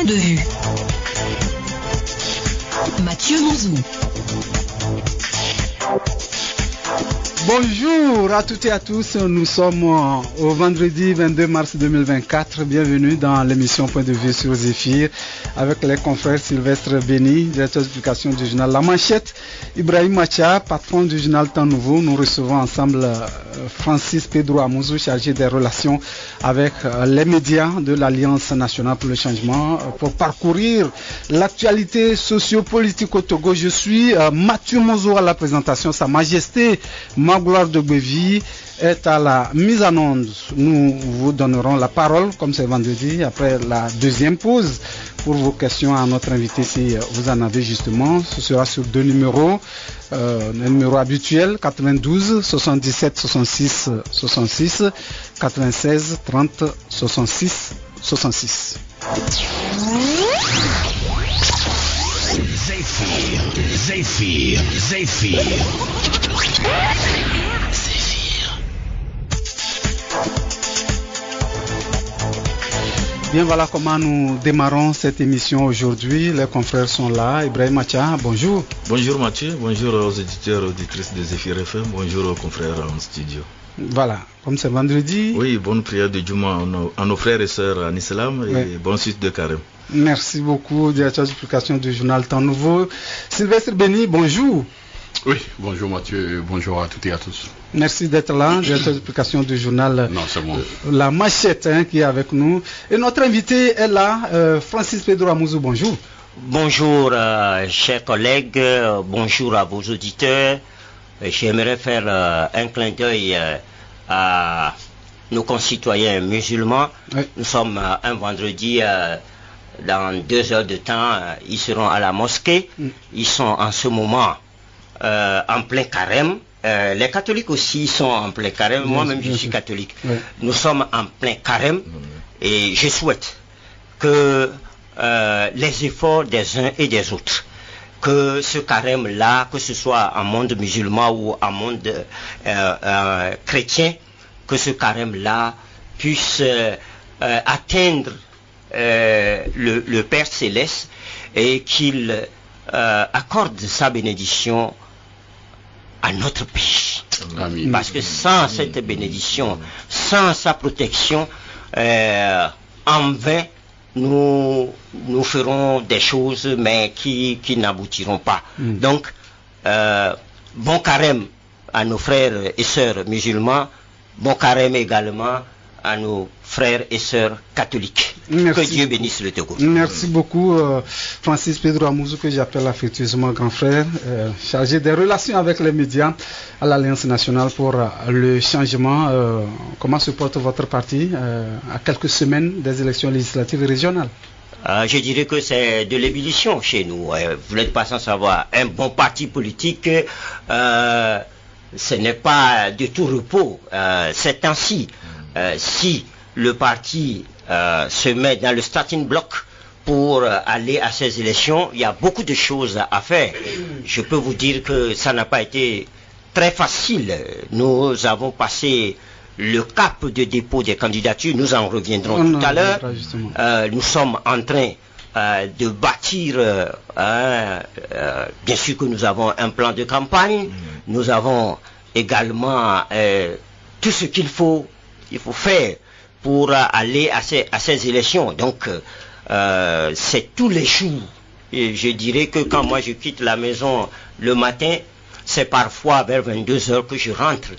de vue. Mathieu Monzou. Bonjour à toutes et à tous, nous sommes au vendredi 22 mars 2024, bienvenue dans l'émission Point de vue sur Zéphyr avec les confrères Sylvestre Béni, directeur de publication du journal La Manchette, Ibrahim Macha, patron du journal Temps Nouveau. Nous recevons ensemble Francis Pedro Amouzou, chargé des relations avec les médias de l'Alliance nationale pour le changement, pour parcourir l'actualité socio-politique au Togo. Je suis Mathieu Monzou à la présentation, Sa Majesté Magloire de Bévi est à la mise en onde. Nous vous donnerons la parole, comme c'est vendredi, après la deuxième pause, pour vos questions à notre invité, si vous en avez justement. Ce sera sur deux numéros. Un numéro habituel, 92 77 66 66, 96 30 66 66. Zéphyr. Bien, voilà comment nous démarrons cette émission aujourd'hui. Les confrères sont là. Ibrahim Macha, bonjour. Bonjour Mathieu, bonjour aux éditeurs et auditrices de Zéphyr FM, bonjour aux confrères en studio. Voilà, comme c'est vendredi. Oui, bonne prière de Juma à nos frères et sœurs en islam et oui. Bonne suite de carême. Merci beaucoup, directeur de publication du journal Temps Nouveau. Sylvestre Béni, bonjour. Oui, bonjour Mathieu, bonjour à toutes et à tous. Merci d'être là, directeur de publication du journal La Manchette qui est avec nous. Et notre invité est là, Francis Pedro Amouzou, bonjour. Bonjour chers collègues, bonjour à vos auditeurs. J'aimerais faire un clin d'œil à nos concitoyens musulmans. Oui. Nous sommes un vendredi, dans 2 heures de temps, ils seront à la mosquée. Ils sont en ce moment en plein carême. Les catholiques aussi sont en plein carême. Moi-même, je suis catholique. Oui. Nous sommes en plein carême et je souhaite que les efforts des uns et des autres, que ce carême-là, que ce soit en monde musulman ou en monde chrétien, que ce carême-là puisse atteindre le Père Céleste et qu'il accorde sa bénédiction à notre pays. Amen. Parce que sans cette bénédiction, sans sa protection, en vain, nous ferons des choses mais qui n'aboutiront pas. Donc, bon carême à nos frères et sœurs musulmans, bon carême également à nos frères et sœurs catholiques. Merci. Que Dieu bénisse le Togo. Merci beaucoup Francis Pedro Amouzou, que j'appelle affectueusement grand frère, chargé des relations avec les médias à l'Alliance nationale pour le changement. Comment se porte votre parti à quelques semaines des élections législatives et régionales? Je dirais que c'est de l'ébullition chez nous. Vous n'êtes pas sans savoir. Un bon parti politique, ce n'est pas de tout repos. Ces temps-ci, si le parti se met dans le starting block pour aller à ces élections, il y a beaucoup de choses à faire. Je peux vous dire que ça n'a pas été très facile. Nous avons passé le cap de dépôt des candidatures, nous en reviendrons tout à l'heure. Nous sommes en train de bâtir, bien sûr que nous avons un plan de campagne, nous avons également tout ce qu'il faut faire pour aller à ces élections. Donc, c'est tous les jours. Et je dirais que quand moi je quitte la maison le matin, c'est parfois vers 22 heures que je rentre.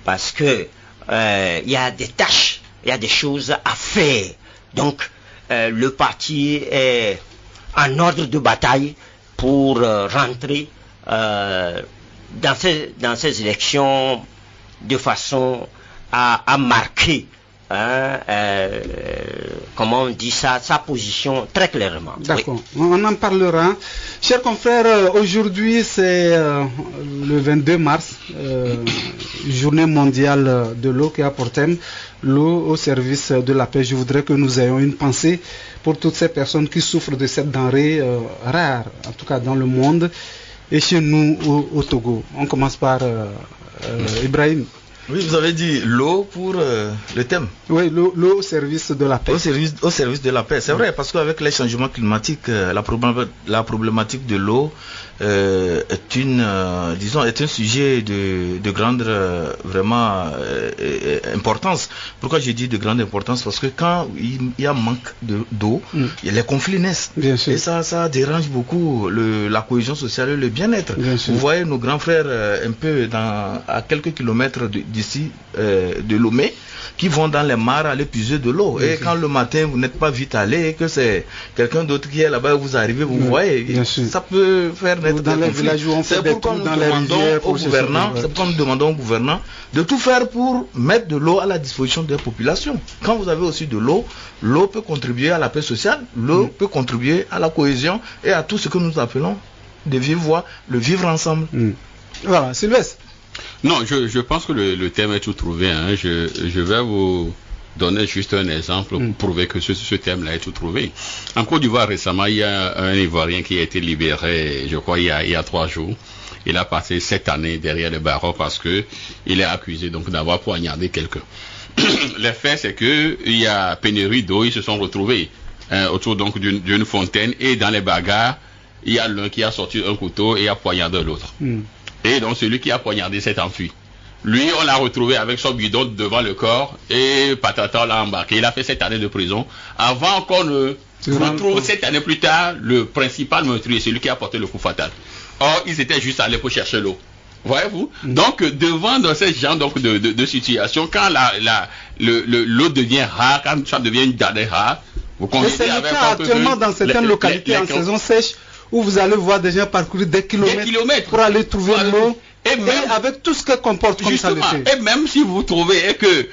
Parce que il y a des tâches, il y a des choses à faire. Donc, le parti est en ordre de bataille pour rentrer dans ces élections de façon à marquer, comment on dit ça, sa position très clairement. D'accord, oui. On en parlera. Chers confrères, aujourd'hui c'est le 22 mars, journée mondiale de l'eau qui a pour thème l'eau au service de la paix. Je voudrais que nous ayons une pensée pour toutes ces personnes qui souffrent de cette denrée rare, en tout cas dans le monde et chez nous au Togo. On commence par Ibrahim. Oui, vous avez dit l'eau pour le thème. Oui, l'eau au service de la paix. Au service de la paix, c'est vrai, parce qu'avec les changements climatiques, la problématique de l'eau est un sujet de grande importance. Pourquoi j'ai dit de grande importance? Parce que quand il y a manque d'eau, les conflits naissent. Bien sûr. Et ça dérange beaucoup la cohésion sociale et le bien-être. Vous voyez nos grands frères un peu à quelques kilomètres d'ici, de Lomé, qui vont dans les mares aller puiser de l'eau. Et quand le matin vous n'êtes pas vite allé, que c'est quelqu'un d'autre qui est là-bas, vous arrivez, vous voyez, ça peut faire naître dans les villages où on fait des trous dans les rivières pour gouvernants, c'est pourquoi nous demandons aux gouvernants de tout faire pour mettre de l'eau à la disposition des populations. Quand vous avez aussi de l'eau, l'eau peut contribuer à la paix sociale, l'eau peut contribuer à la cohésion et à tout ce que nous appelons de vive voix, le vivre ensemble. Voilà, Sylvestre. Non, je pense que le thème est tout trouvé. Hein. Je vais vous donner juste un exemple pour prouver que ce thème-là est tout trouvé. En Côte d'Ivoire, récemment, il y a un Ivoirien qui a été libéré, je crois, il y a 3 jours. Il a passé 7 années derrière les barreaux parce que il est accusé donc d'avoir poignardé quelqu'un. Le fait, c'est que il y a pénurie d'eau, ils se sont retrouvés autour donc d'une fontaine et dans les bagarres, il y a l'un qui a sorti un couteau et a poignardé l'autre. Et donc celui qui a poignardé s'est enfui. Lui, on l'a retrouvé avec son bidon devant le corps et patata l'a embarqué. Il a fait 7 années de prison avant qu'on ne retrouve 7 années plus tard le principal meurtrier, celui qui a porté le coup fatal. Or, ils étaient juste allés pour chercher l'eau. Voyez-vous? Donc, devant dans ce genre donc, de situation, quand l'eau devient rare, quand ça devient une denrée rare, vous constatez c'est le cas actuellement dans certaines localités en saison sèche où vous allez voir des gens parcourir des kilomètres pour aller trouver l'eau et avec tout ce que comporte comme ça. Et même si vous trouvez que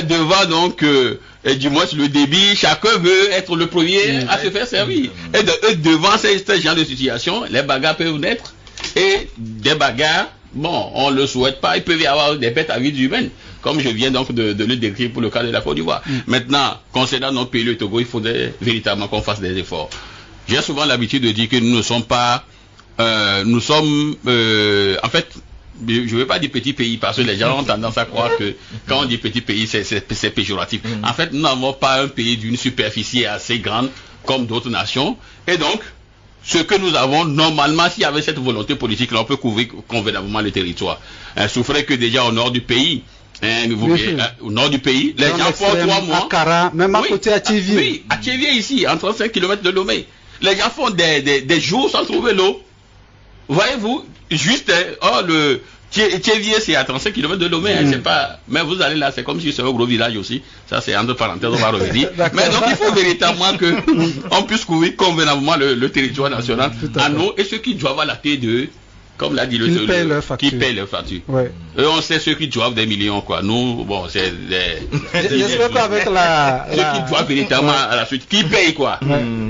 devant donc du moins le débit, chacun veut être le premier à se faire servir. Et devant ce genre de situation, les bagarres peuvent naître et des bagarres, bon, on ne le souhaite pas, il peut y avoir des bêtes à vie humaine, comme je viens donc de le décrire pour le cas de la Côte d'Ivoire. Maintenant, concernant notre pays, le Togo, il faudrait véritablement qu'on fasse des efforts. J'ai souvent l'habitude de dire que nous ne sommes pas, nous sommes, en fait, je ne veux pas dire petit pays parce que les gens ont tendance à croire que quand on dit petit pays, c'est péjoratif. En fait, nous n'avons pas un pays d'une superficie assez grande comme d'autres nations. Et donc, ce que nous avons, normalement, s'il y avait cette volonté politique, là, on peut couvrir convenablement le territoire. Souffrez que déjà au nord du pays, au nord du pays, les gens font 3 mois. À Kara, même à côté à Tchévier. Oui, à Tchévier ici, en 35 km de Lomé. Les gens font des jours sans trouver l'eau. Voyez-vous, juste, le Tchévier, c'est à 35 km de Lomé, c'est pas, mais vous allez là, c'est comme si c'est un gros village aussi. Ça, c'est entre parenthèses, on va revenir. Mais donc, il faut véritablement que on puisse couvrir convenablement le territoire national à nous et ceux qui doivent à la T2, comme l'a dit qui paient leurs factures. Ouais. Et on sait ceux qui doivent des millions, quoi. Nous, bon, c'est j'espère qu'avec ceux qui doivent véritablement à la suite, qui payent, quoi.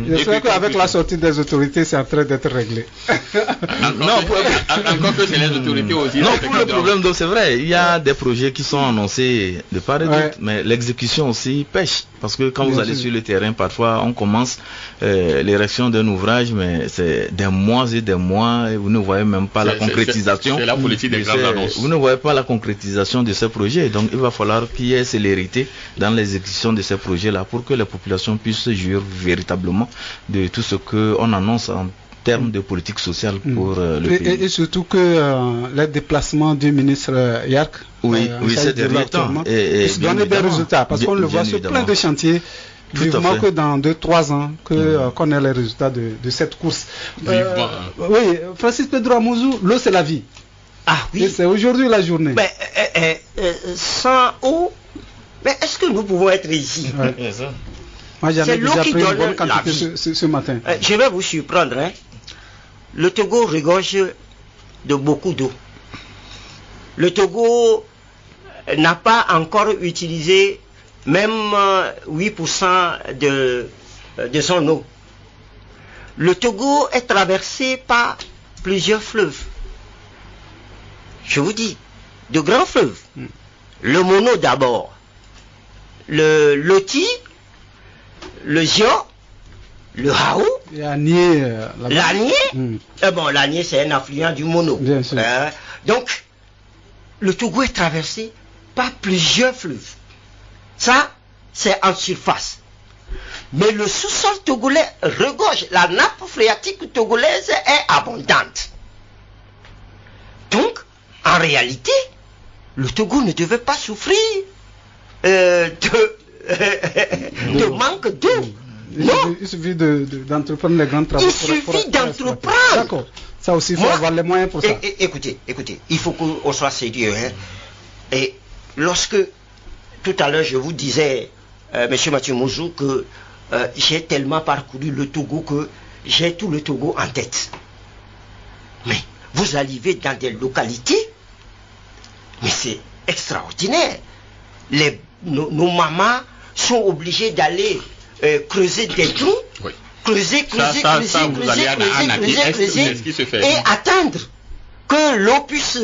J'espère qu'avec la sortie des autorités, c'est en train d'être réglé. Encore que c'est les autorités aussi. Non, pour le problème, donc c'est vrai, il y a des projets qui sont annoncés de part et d'autre, mais l'exécution aussi pêche. Parce que quand vous allez sur le terrain, parfois, on commence l'érection d'un ouvrage, mais c'est des mois et des mois, et vous ne voyez même pas la concrétisation. C'est la politique des grandes annonces. Vous ne voyez pas la concrétisation de ces projets. Donc, il va falloir qu'il y ait célérité dans l'exécution de ces projets-là pour que les populations puissent jouir véritablement de tout ce qu'on annonce en termes de politique sociale pour le pays. Et surtout que les déplacements du ministre Yark, c'est dernier temps. Et donner des résultats, parce qu'on le voit sur plein de chantiers. Vivement que dans 2-3 ans qu'on ait les résultats de cette course. Oui, Francis Pedro Amouzou, l'eau c'est la vie. Ah oui. Et c'est aujourd'hui la journée. Mais sans eau, mais est-ce que nous pouvons être ici? Moi j'en ai déjà pris une bonne quantité ce matin. Je vais vous surprendre. Hein. Le Togo regorge de beaucoup d'eau. Le Togo n'a pas encore utilisé même 8% de son eau. Le Togo est traversé par plusieurs fleuves. Je vous dis, de grands fleuves. Le Mono d'abord, le Loti, le Zio, le Haou, l'Anié. L'Anié c'est un affluent du Mono. Bien sûr. Donc, le Togo est traversé pas plusieurs fleuves. Ça, c'est en surface. Mais le sous-sol togolais regorge. La nappe phréatique togolaise est abondante. Donc, en réalité, le Togo ne devait pas souffrir de manque d'eau. Il suffit d'entreprendre les grands travaux. Il suffit d'entreprendre. D'accord. Ça aussi, il faut avoir les moyens pour ça. Écoutez, il faut qu'on soit sérieux. Hein. Et lorsque, tout à l'heure, je vous disais, M. Mathieu Mouzou, que j'ai tellement parcouru le Togo que j'ai tout le Togo en tête. Mais vous arrivez dans des localités, mais c'est extraordinaire. Nos mamans sont obligées d'aller creuser des trous, oui. creuser, et attendre que l'eau puisse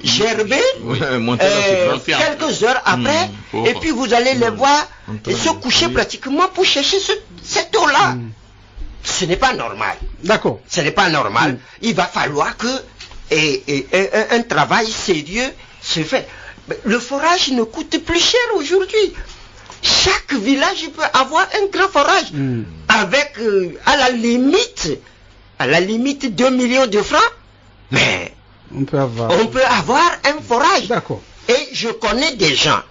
gerber quelques heures après, et puis vous allez les voir se coucher pratiquement pour chercher cette eau-là. Ce n'est pas normal. D'accord. Ce n'est pas normal. Il va falloir que un travail sérieux se fait. Le forage ne coûte plus cher aujourd'hui. Chaque village peut avoir un grand forage avec à la limite 2 millions de francs, mais on peut avoir un forage. D'accord. Et je connais des gens,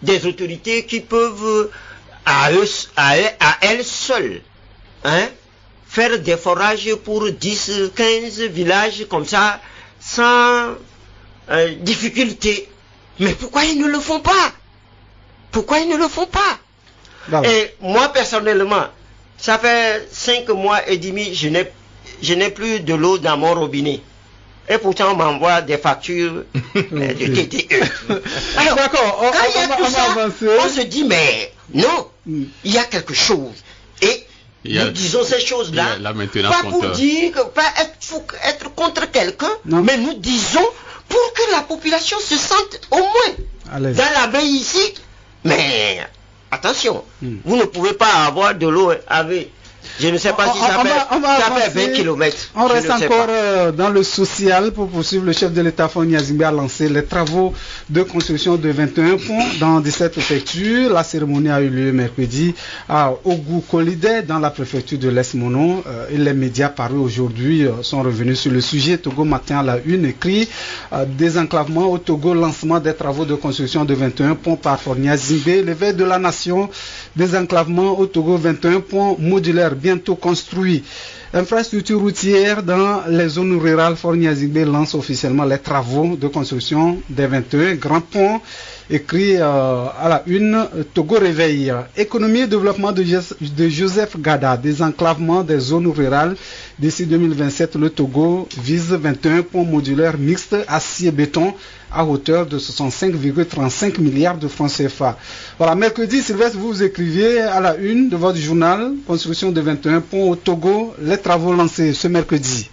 des autorités qui peuvent à elles seules faire des forages pour 10, 15 villages comme ça sans difficulté. Mais pourquoi ils ne le font pas? Et moi personnellement, ça fait 5 mois et demi, je n'ai plus de l'eau dans mon robinet. Et pourtant on m'envoie des factures de TTE. Alors, d'accord, quand il y a tout ça, on se dit mais non, il y a quelque chose. Et nous disons ces choses-là, pas pour dire, pas être contre quelqu'un, mais nous disons pour que la population se sente au moins dans la baie ici. Mais attention, vous ne pouvez pas avoir de l'eau avec. Je ne sais pas si ça fait 20 km. On reste encore dans le social pour poursuivre. Le chef de l'État Faure Gnassingbé a lancé les travaux de construction de 21 ponts dans 17 préfectures. La cérémonie a eu lieu mercredi à Ogu-Kolidé dans la préfecture de l'Est-Mono. Et les médias parus aujourd'hui sont revenus sur le sujet. Togo Matin à la une écrit désenclavement au Togo, lancement des travaux de construction de 21 ponts par Faure Gnassingbé. L'éveil de la nation, désenclavement au Togo, 21 ponts modulaires bientôt construits. Infrastructure routière dans les zones rurales. Faure Gnassingbé lance officiellement les travaux de construction des 21 grands ponts. Écrit à la une, Togo réveille. Économie et développement de Joseph Gada, désenclavement des zones rurales. D'ici 2027, le Togo vise 21 ponts modulaires mixtes acier béton à hauteur de 65,35 milliards de francs CFA. Voilà, mercredi, Sylvestre, vous écriviez à la une de votre journal, construction de 21 ponts au Togo, les travaux lancés ce mercredi.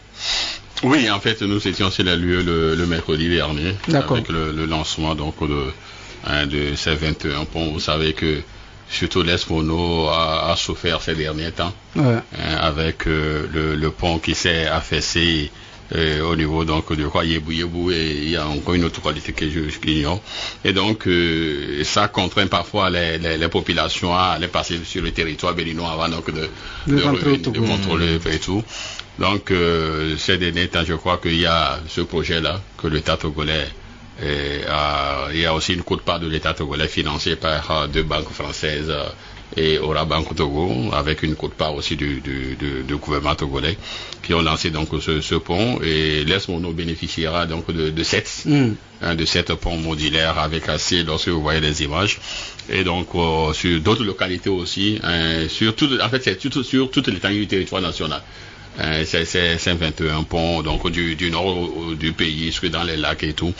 Oui, en fait, nous étions sur les lieux le mercredi dernier, avec le lancement donc de ces 21 ponts. Vous savez que surtout l'Est-Mono a souffert ces derniers temps, avec le pont qui s'est affaissé au niveau donc de Yebou, et il y a encore une autre qualité que j'ignore. Et donc ça contraint parfois les populations à aller passer sur le territoire béninois avant donc de contrôler et tout. Donc ces derniers temps, je crois qu'il y a ce projet-là que l'État togolais il y a aussi une quote-part de l'État togolais financée par 2 banques françaises et Ora Banque Togo, avec une quote-part aussi du gouvernement togolais, qui ont lancé donc ce pont, et l'Est-Mono bénéficiera donc de 7 ponts modulaires avec assez, lorsque vous voyez les images, et donc sur d'autres localités aussi, sur toute l'étendue du territoire national. C'est 21 ponts donc du nord du pays, jusque dans les lacs et tout.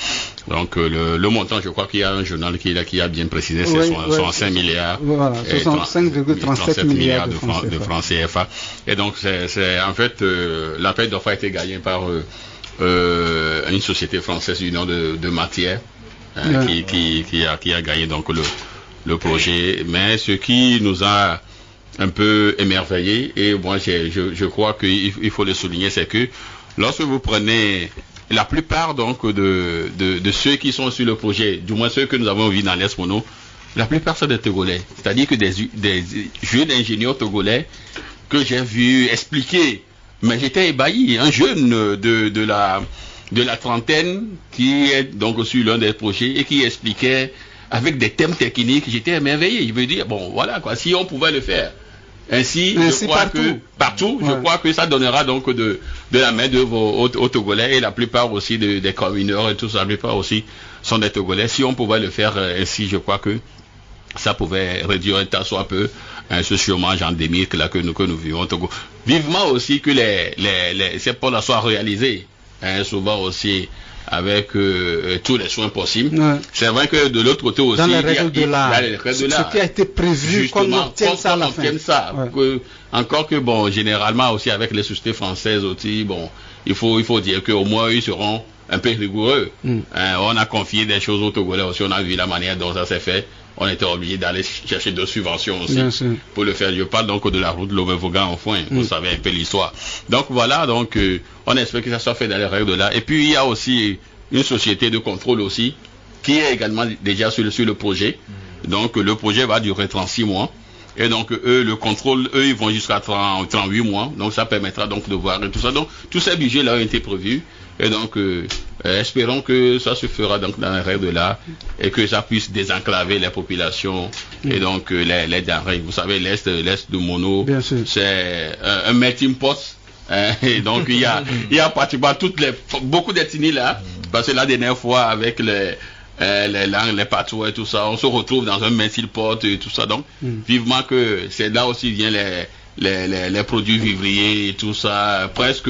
Donc le montant, je crois qu'il y a un journal qui a bien précisé, c'est 65 milliards. Voilà, 65,37 milliards de francs CFA. Et donc c'est en fait l'appel d'offres a été gagné par une société française du nom de Matière, qui a gagné donc le projet. Mais ce qui nous a un peu émerveillé, et moi je crois qu'il faut le souligner, c'est que lorsque vous prenez la plupart donc de ceux qui sont sur le projet, du moins ceux que nous avons vus dans l'Est Mono, la plupart sont des Togolais. C'est-à-dire que des jeunes ingénieurs togolais que j'ai vu expliquer, mais j'étais ébahi, un jeune de la trentaine qui est donc sur l'un des projets et qui expliquait avec des thèmes techniques, j'étais émerveillé. Je veux dire, bon voilà quoi, si on pouvait le faire ainsi je crois partout, je crois que ça donnera donc de la main d'œuvre aux Togolais, et la plupart aussi des communeurs et tout ça, la plupart aussi sont des Togolais. Si on pouvait le faire ainsi, je crois que ça pouvait réduire un tas soit peu ce chômage endémique là que nous vivons au Togo. Vivement aussi que ces pôles soient réalisés, souvent aussi avec tous les soins possibles. Ouais. C'est vrai que de l'autre côté aussi, dans les règles de l'art, ce qui a été prévu, qu'on obtienne ça à la fin. Ouais. Encore que bon, généralement aussi avec les sociétés françaises aussi, bon, il faut dire qu'au moins ils seront un peu rigoureux. On a confié des choses aux Togolais aussi, on a vu la manière dont ça s'est fait. On était obligé d'aller chercher d'autres subventions aussi pour le faire. Je parle donc de la route de Lomé-Vaughan au fond, vous savez un peu l'histoire. Donc voilà, donc on espère que ça soit fait dans les règles de là. Et puis il y a aussi une société de contrôle aussi qui est également déjà sur le projet. Donc le projet va durer 36 mois. Et donc eux, le contrôle, ils vont jusqu'à 38 mois. Donc ça permettra donc de voir et tout ça. Donc tous ces budgets là ont été prévus. Et donc espérons que ça se fera donc dans les règles de l'art et que ça puisse désenclaver les populations et donc les denrées. Vous savez, l'Est de Mono, c'est un melting pot. Et donc il y a pratiquement beaucoup d'ethnies là. Parce que la dernière fois avec les langues, les patois et tout ça, on se retrouve dans un melting pot et tout ça. Donc vivement que c'est là aussi vient les produits vivriers et tout ça, presque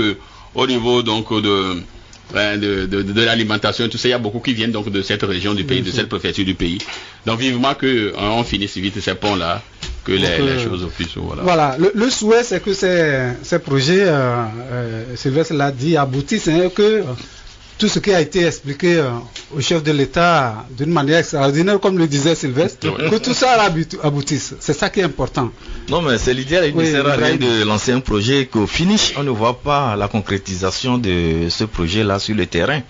au niveau donc de l'alimentation, tout ça, il y a beaucoup qui viennent donc de cette région du pays, de cette préfecture du pays. Donc vivement que on finisse vite ces ponts là, que les choses puissent voilà. Le souhait c'est que ces projets, Sylvestre l'a dit, aboutissent, que tout ce qui a été expliqué au chef de l'État d'une manière extraordinaire, comme le disait Sylvestre, que tout ça aboutisse. C'est ça qui est important. Non, mais c'est l'idéal. Il ne sert à rien de lancer un projet qu'au finish, on ne voit pas la concrétisation de ce projet-là sur le terrain.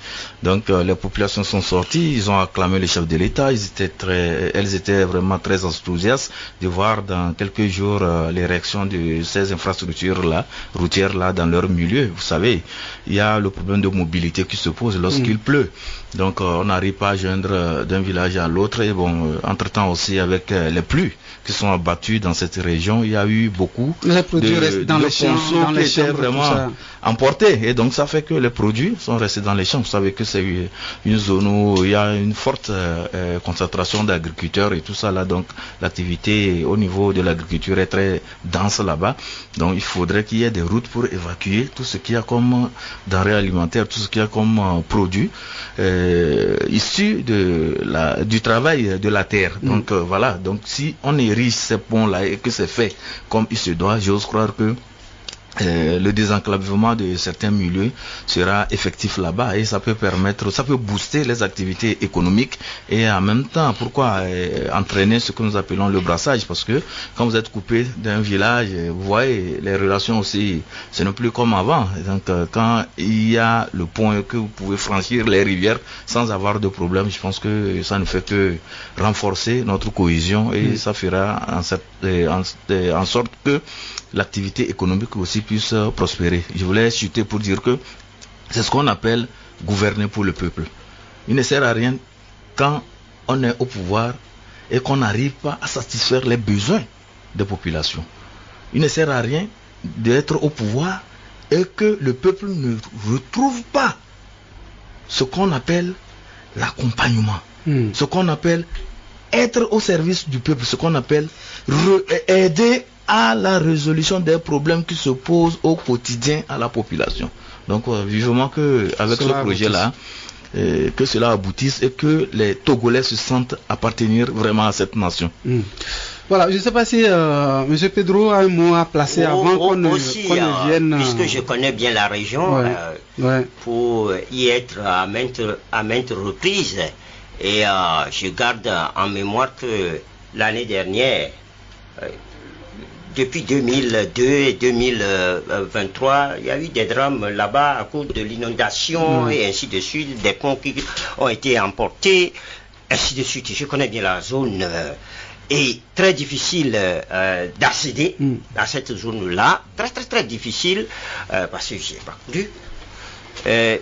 Donc, les populations sont sorties, ils ont acclamé le chef de l'État, elles étaient vraiment très enthousiastes de voir dans quelques jours les réactions de ces infrastructures-là, routières-là, dans leur milieu. Vous savez, il y a le problème de mobilité qui se pose lorsqu'il pleut. Donc on n'arrive pas à joindre d'un village à l'autre. Et bon, entre-temps aussi avec les pluies qui sont abattues dans cette région, il y a eu beaucoup de produits dans les champs, qui étaient vraiment emportés. Et donc ça fait que les produits sont restés dans les champs. Vous savez que c'est une zone où il y a une forte concentration d'agriculteurs et tout ça là. Donc l'activité au niveau de l'agriculture est très dense là-bas. Donc il faudrait qu'il y ait des routes pour évacuer tout ce qu'il y a comme denrées alimentaires, tout ce qu'il y a comme produits issus du travail de la terre. Donc voilà, donc si on érige ces ponts là et que c'est fait comme il se doit, j'ose croire que le désenclavement de certains milieux sera effectif là-bas et ça peut booster les activités économiques et en même temps, pourquoi entraîner ce que nous appelons le brassage, parce que quand vous êtes coupé d'un village, vous voyez, les relations aussi, ce n'est plus comme avant. Donc quand il y a le pont que vous pouvez franchir les rivières sans avoir de problème, je pense que ça ne fait que renforcer notre cohésion et ça fera en sorte que l'activité économique aussi puisse prospérer. Je voulais chuter pour dire que c'est ce qu'on appelle gouverner pour le peuple. Il ne sert à rien quand on est au pouvoir et qu'on n'arrive pas à satisfaire les besoins des populations. Il ne sert à rien d'être au pouvoir et que le peuple ne retrouve pas ce qu'on appelle l'accompagnement, ce qu'on appelle être au service du peuple, ce qu'on appelle aider à la résolution des problèmes qui se posent au quotidien à la population. Donc vivement que avec ce projet-là, que cela aboutisse et que les Togolais se sentent appartenir vraiment à cette nation. Voilà, je ne sais pas si M. Pedro a un mot à placer avant qu'on ne vienne... Puisque je connais bien la région, pour y être à maintes reprises, et je garde en mémoire que l'année dernière, depuis 2002 et 2023, il y a eu des drames là-bas à cause de l'inondation et ainsi de suite, des ponts qui ont été emportés, ainsi de suite. Je connais bien la zone et très difficile d'accéder à cette zone-là, très difficile parce que j'y ai parcouru.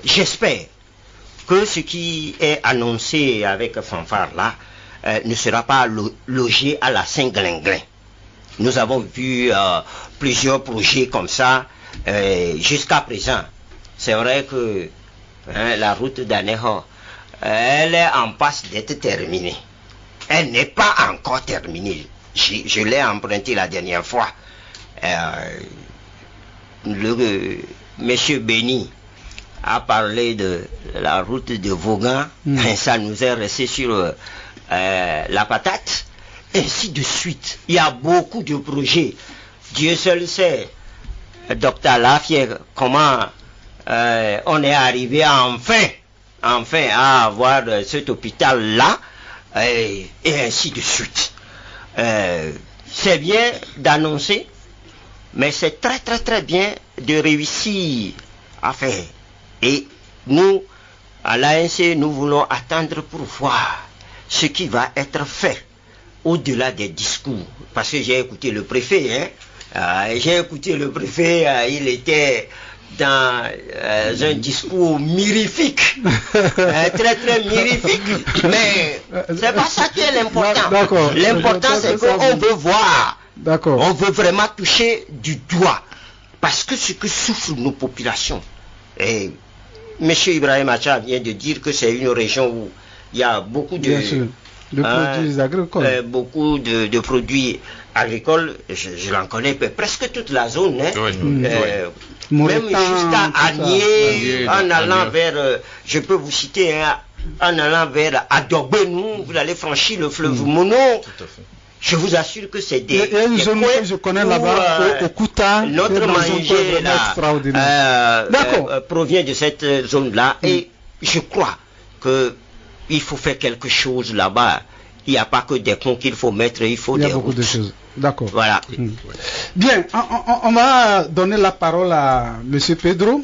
J'espère que ce qui est annoncé avec fanfare là ne sera pas logé à la Saint-Glinglin. Nous avons vu plusieurs projets comme ça jusqu'à présent. C'est vrai que la route d'Aného, elle est en passe d'être terminée. Elle n'est pas encore terminée. Je l'ai empruntée la dernière fois. Monsieur Béni a parlé de la route de Vaughan. Ça nous est resté sur la patate. Ainsi de suite. Il y a beaucoup de projets. Dieu seul sait, Dr Lafière, comment on est arrivé enfin à avoir cet hôpital-là, et ainsi de suite. C'est bien d'annoncer, mais c'est très bien de réussir à faire. Et nous, à l'ANC, nous voulons attendre pour voir ce qui va être fait au-delà des discours. Parce que j'ai écouté le préfet, il était dans un discours mirifique, très mirifique, mais c'est pas ça qui est l'important. L'important c'est qu'on veut voir, on veut vraiment toucher du doigt, parce que ce que souffrent nos populations, et M. Ibrahim Acha vient de dire que c'est une région où il y a beaucoup de produits agricoles. Beaucoup de produits agricoles, je l'en connais presque toute la zone, même jusqu'à Agné, en allant vers, je peux vous citer, en allant vers Adobenou, vous allez franchir le fleuve Mono. Je vous assure que c'est des zones que je connais là-bas, au Kouta, notre manger provient de cette zone-là, et je crois que il faut faire quelque chose là-bas. Il n'y a pas que des ponts qu'il faut mettre, il faut des routes. Il y a beaucoup de choses. D'accord. Voilà. Bien, on va donner la parole à M. Pedro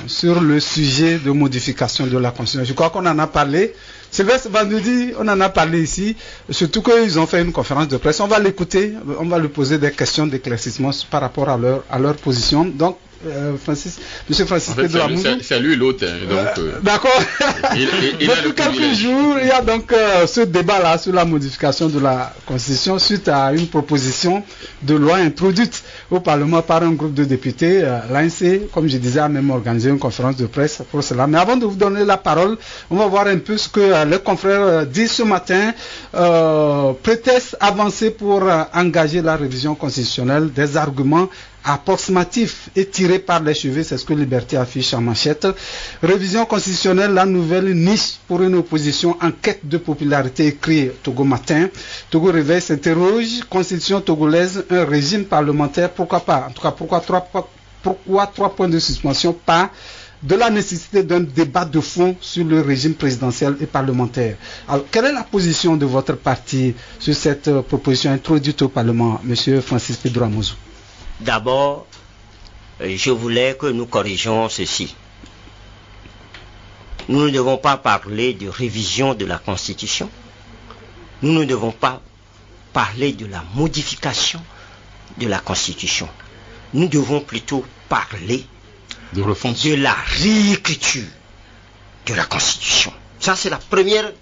sur le sujet de modification de la Constitution. Je crois qu'on en a parlé. Sylvestre vendredi, on en a parlé ici, surtout qu'ils ont fait une conférence de presse. On va l'écouter, on va lui poser des questions d'éclaircissement par rapport à leur position. Donc, M. Francis Pedro Amouzou. C'est lui l'autre. D'accord. Depuis quelques jours, il y a donc ce débat-là sur la modification de la Constitution suite à une proposition de loi introduite au Parlement par un groupe de députés. L'ANC, comme je disais, a même organisé une conférence de presse pour cela. Mais avant de vous donner la parole, on va voir un peu ce que les confrères disent ce matin. Prétexte avancé pour engager la révision constitutionnelle, des arguments approximatif et tiré par les cheveux, c'est ce que Liberté affiche en manchette. Révision constitutionnelle, la nouvelle niche pour une opposition en quête de popularité, écrit Togo Matin. Togo Réveil s'interroge, constitution togolaise, un régime parlementaire, pourquoi pas? En tout cas, pourquoi trois points de suspension? Pas de la nécessité d'un débat de fond sur le régime présidentiel et parlementaire. Alors, quelle est la position de votre parti sur cette proposition introduite au Parlement, M. Francis Pedro Amouzou? D'abord, je voulais que nous corrigions ceci. Nous ne devons pas parler de révision de la Constitution. Nous ne devons pas parler de la modification de la Constitution. Nous devons plutôt parler de la réécriture de la Constitution. Ça, c'est la première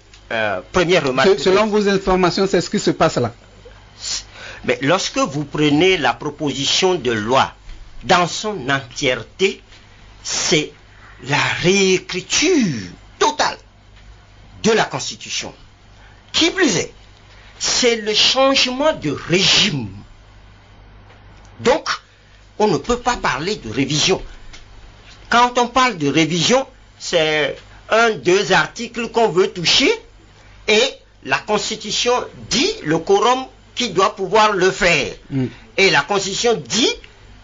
remarque. Selon vos informations, c'est ce qui se passe là. Mais lorsque vous prenez la proposition de loi dans son entièreté, c'est la réécriture totale de la Constitution. Qui plus est, c'est le changement de régime. Donc, on ne peut pas parler de révision. Quand on parle de révision, c'est 2 articles qu'on veut toucher, et la Constitution dit le quorum qui doit pouvoir le faire. Et la Constitution dit,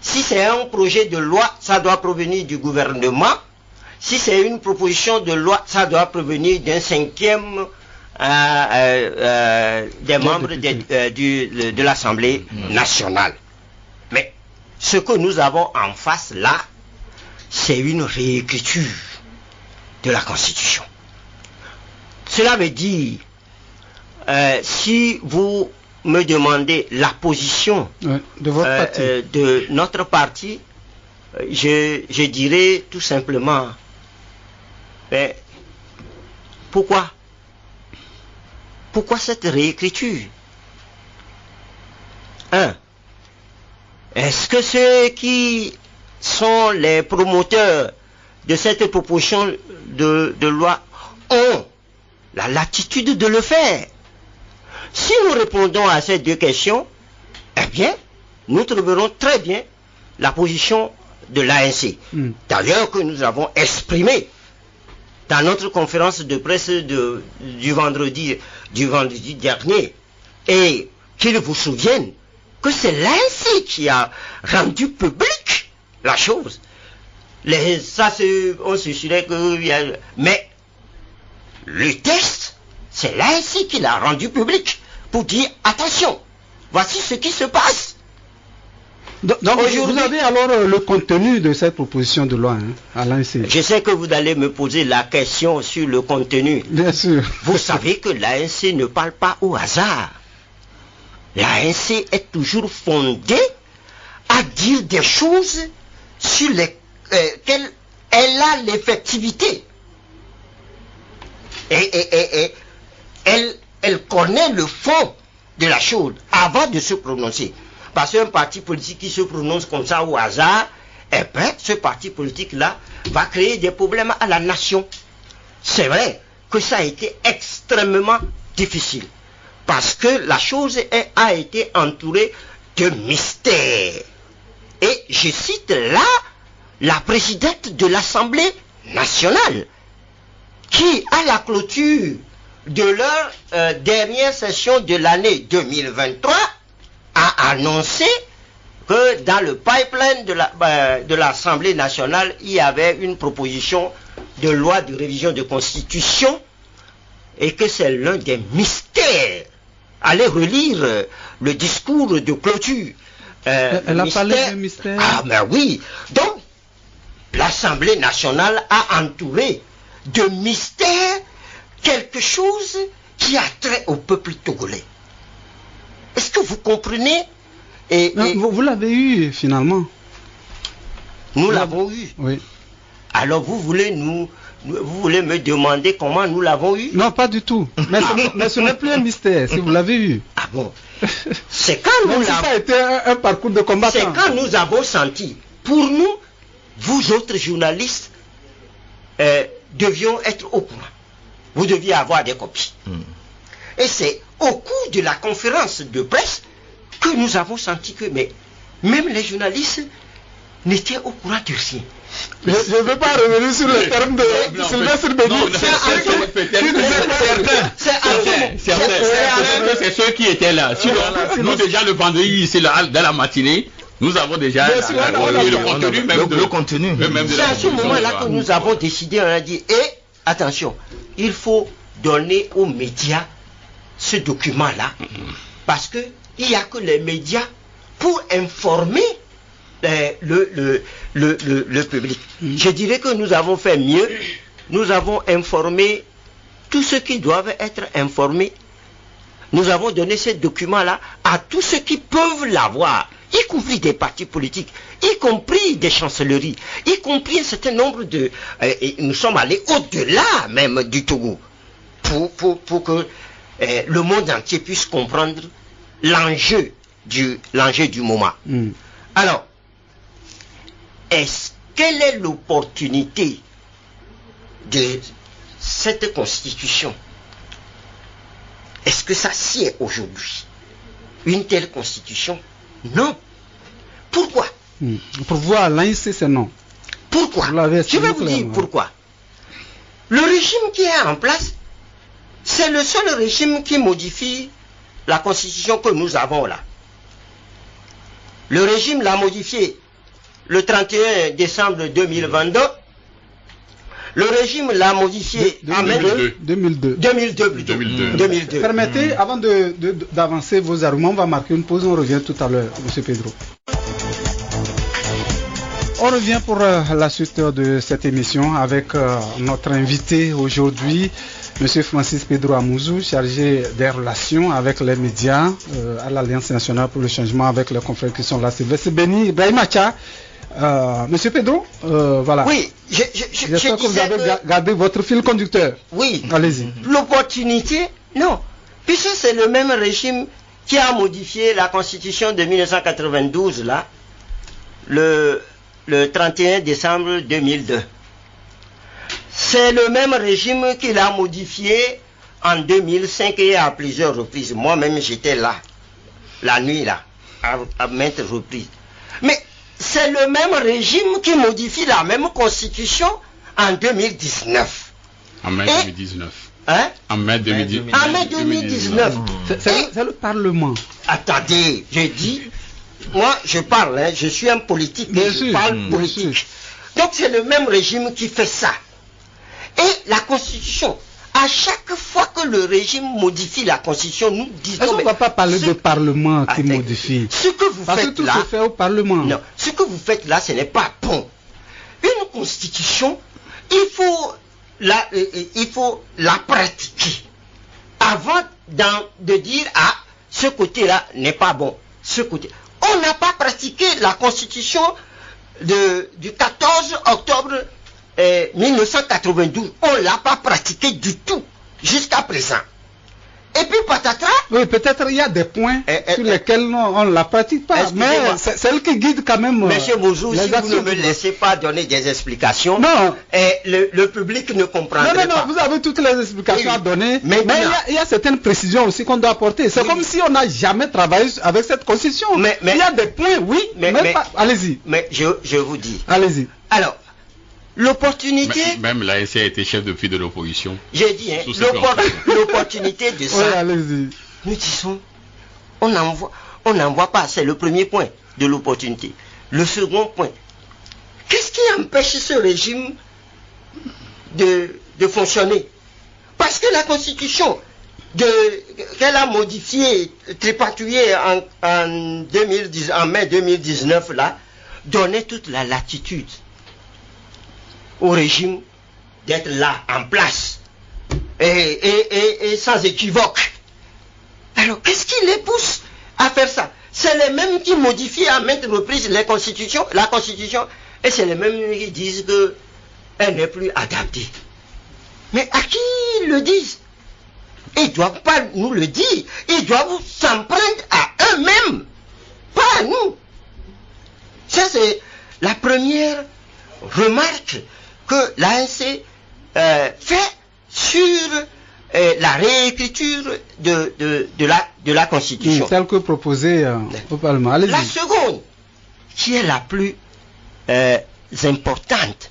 si c'est un projet de loi, ça doit provenir du gouvernement. Si c'est une proposition de loi, ça doit provenir d'un 5e des membres de l'Assemblée nationale. ce que nous avons en face là, c'est une réécriture de la Constitution. Cela veut dire, si vous me demandez la position de notre parti, je dirais tout simplement, pourquoi cette réécriture? Est-ce que ceux qui sont les promoteurs de cette proposition de loi ont la latitude de le faire? Si nous répondons à ces deux questions, eh bien, nous trouverons très bien la position de l'ANC. D'ailleurs, que nous avons exprimé dans notre conférence de presse du vendredi dernier, et qu'il vous souvienne que c'est l'ANC qui a rendu public la chose. On se surait que... Mais le texte, c'est l'ANC qui l'a rendu public pour dire, attention, voici ce qui se passe. Donc vous avez alors le contenu de cette proposition de loi à l'ANC. Je sais que vous allez me poser la question sur le contenu. Bien sûr. Vous savez que l'ANC ne parle pas au hasard. L'ANC est toujours fondée à dire des choses sur lesquelles elle a l'effectivité. Et elle connaît le fond de la chose avant de se prononcer. Parce qu'un parti politique qui se prononce comme ça au hasard, eh bien, ce parti politique-là va créer des problèmes à la nation. C'est vrai que ça a été extrêmement difficile. Parce que la chose a été entourée de mystères. Et je cite là la présidente de l'Assemblée nationale, qui, à la clôture de leur dernière session de l'année 2023, a annoncé que dans le pipeline de l'Assemblée nationale, il y avait une proposition de loi de révision de constitution et que c'est l'un des mystères. Allez relire le discours de clôture. Elle a parlé de mystère. Ah ben oui. Donc, l'Assemblée nationale a entouré de mystère quelque chose qui a trait au peuple togolais. Est-ce que vous comprenez? Vous l'avez eu finalement. Nous l'avons eu. Oui. Alors vous voulez me demander comment nous l'avons eu? Non, pas du tout. Mais ce n'est plus un mystère si vous l'avez eu. Ah bon? C'est quand nous ça a été un parcours de combattant. C'est quand nous avons senti, pour nous, vous autres journalistes, devions être au courant. Vous deviez avoir des copies. Et c'est au cours de la conférence de presse que nous avons senti que même les journalistes n'étaient au courant de rien. Je ne veux pas revenir sur le terme de Sylvestre Béni. C'est ceux qui étaient là. Nous déjà le vendredi ici dans la matinée, nous avons déjà le contenu. C'est à ce moment-là que nous avons décidé, on a dit, attention, il faut donner aux médias ce document-là, parce que il n'y a que les médias pour informer le public. Je dirais que nous avons fait mieux. Nous avons informé tous ceux qui doivent être informés. Nous avons donné ce document-là à tous ceux qui peuvent l'avoir, y compris des partis politiques, y compris des chancelleries, y compris un certain nombre de... nous sommes allés au-delà même du Togo pour que le monde entier puisse comprendre l'enjeu du moment. Alors, quelle est l'opportunité de cette constitution? Est-ce que ça sied aujourd'hui? Une telle constitution? Non. Pourquoi? Pour voir l'ANC, c'est non. Pourquoi? Je vais vous dire pourquoi. Le régime qui est en place, c'est le seul régime qui modifie la constitution que nous avons là. Le régime l'a modifié le 31 décembre 2022. Le régime l'a modifié en 2002. Permettez, avant d'avancer vos arguments, on va marquer une pause, on revient tout à l'heure, M. Pedro. on revient pour la suite de cette émission avec notre invité aujourd'hui, M. Francis Pedro Amouzou, chargé des relations avec les médias à l'Alliance nationale pour le changement avec les confrères qui sont là. Sylvestre Béni, Ibrahim Acha. Monsieur Pedro, voilà. Oui, j'espère que vous avez gardé votre fil conducteur. Oui. Allez-y. L'opportunité, non. Puisque c'est le même régime qui a modifié la constitution de 1992, là, le 31 décembre 2002. C'est le même régime qui l'a modifié en 2005 et à plusieurs reprises. Moi-même, j'étais là, la nuit, là, à maintes reprises. Mais c'est le même régime qui modifie la même constitution en 2019. En mai 2019. Hein? En mai 2019. En mai 2019. C'est le Parlement. Attendez, j'ai dit, moi je parle, hein, je suis un politique, et je parle politique. Donc c'est le même régime qui fait ça. Et la constitution, à chaque fois que le régime modifie la constitution, nous disons... Est-ce qu'on ne va pas parler de Parlement qui modifie? Ce que vous Parce faites que tout là... se fait au Parlement. Non, ce que vous faites là, ce n'est pas bon. Une constitution, il faut la pratiquer avant de dire ah ce côté-là n'est pas bon. Ce côté. On n'a pas pratiqué la constitution du 14 octobre 1992. On l'a pas pratiqué du tout jusqu'à présent. Et puis patatras. Oui, peut-être il y a des points sur lesquels on ne la pratique pas, mais c'est celle qui guide quand même. Monsieur Mouzou, si vous ne me laissez pas donner des explications, non. Le public ne comprendrait pas. Non, vous avez toutes les explications à donner, mais il y a certaines précisions aussi qu'on doit apporter. C'est comme si on n'a jamais travaillé avec cette constitution. Mais il y a des points, oui, mais pas. Allez-y. Mais je vous dis. Allez-y. Alors, l'opportunité... Même l'ANC a été chef depuis de l'opposition. J'ai dit, hein, l'opportunité de ça. Oui, allez-y. Nous disons, on n'envoie pas, c'est le premier point de l'opportunité. Le second point, qu'est-ce qui empêche ce régime de fonctionner? Parce que la constitution qu'elle a modifiée, tripatouillée en mai 2019, là, donnait toute la latitude au régime d'être là, en place, et sans équivoque. Alors, qu'est-ce qui les pousse à faire ça? C'est les mêmes qui modifient à maintes reprises la constitution, et c'est les mêmes qui disent qu'elle n'est plus adaptée. Mais à qui ils le disent? Ils ne doivent pas nous le dire, ils doivent s'en prendre à eux-mêmes, pas à nous. Ça, c'est la première remarque que l'ANC fait sur la réécriture de la Constitution. Telle que proposée au Parlement. La seconde, qui est la plus importante,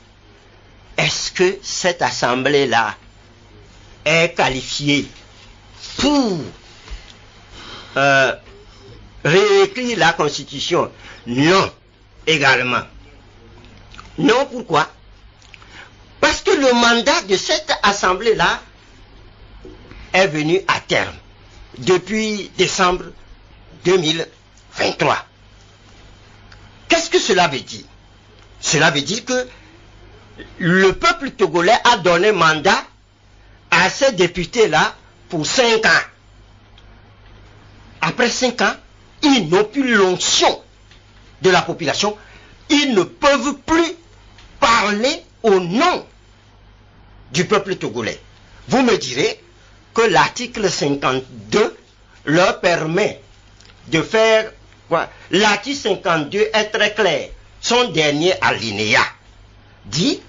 est-ce que cette Assemblée-là est qualifiée pour réécrire la Constitution? Non, également. Non, pourquoi? Parce que le mandat de cette Assemblée-là est venu à terme depuis décembre 2023. Qu'est-ce que cela veut dire? Cela veut dire que le peuple togolais a donné mandat à ces députés-là pour 5 ans. Après 5 ans, ils n'ont plus l'onction de la population. Ils ne peuvent plus parler au nom du peuple togolais. Vous me direz que l'article 52 leur permet de faire quoi? L'article 52 est très clair. Son dernier alinéa dit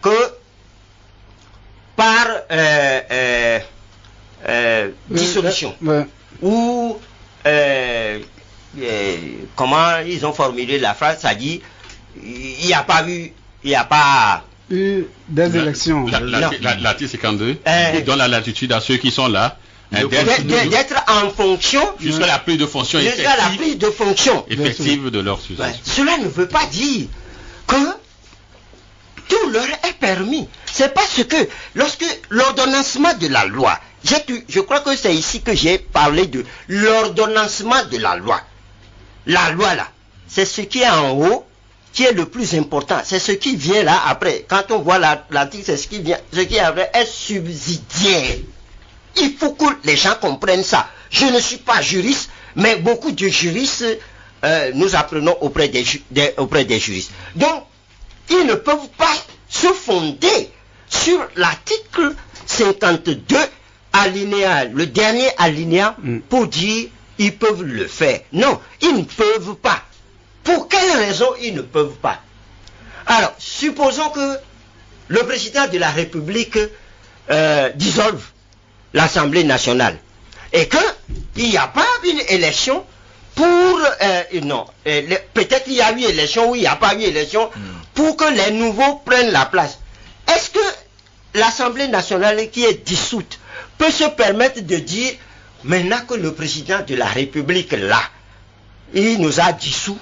que par dissolution ou comment ils ont formulé la phrase, ça dit il n'y a pas eu des élections. L'article 52 donne la latitude à ceux qui sont là d'être en fonction jusqu'à la prise de fonction effective de leur usage. Cela ne veut pas dire que tout leur est permis. C'est parce que lorsque l'ordonnancement de la loi, je crois que c'est ici que j'ai parlé de l'ordonnancement de la loi. La loi là, c'est ce qui est en haut qui est le plus important, c'est ce qui vient là après. Quand on voit l'article, c'est ce qui vient, ce qui après est subsidiaire. Il faut que les gens comprennent ça. Je ne suis pas juriste, mais beaucoup de juristes, nous apprenons auprès des juristes. Donc, ils ne peuvent pas se fonder sur l'article 52, alinéa, le dernier alinéa, pour dire ils peuvent le faire. Non, ils ne peuvent pas. Pour quelle raison ils ne peuvent pas? Alors, supposons que le président de la République dissolve l'Assemblée nationale et qu'il n'y a pas une élection pour... non, peut-être il y a eu élection ou il n'y a pas eu élection pour que les nouveaux prennent la place. Est-ce que l'Assemblée nationale qui est dissoute peut se permettre de dire, maintenant que le président de la République là, il nous a dissous,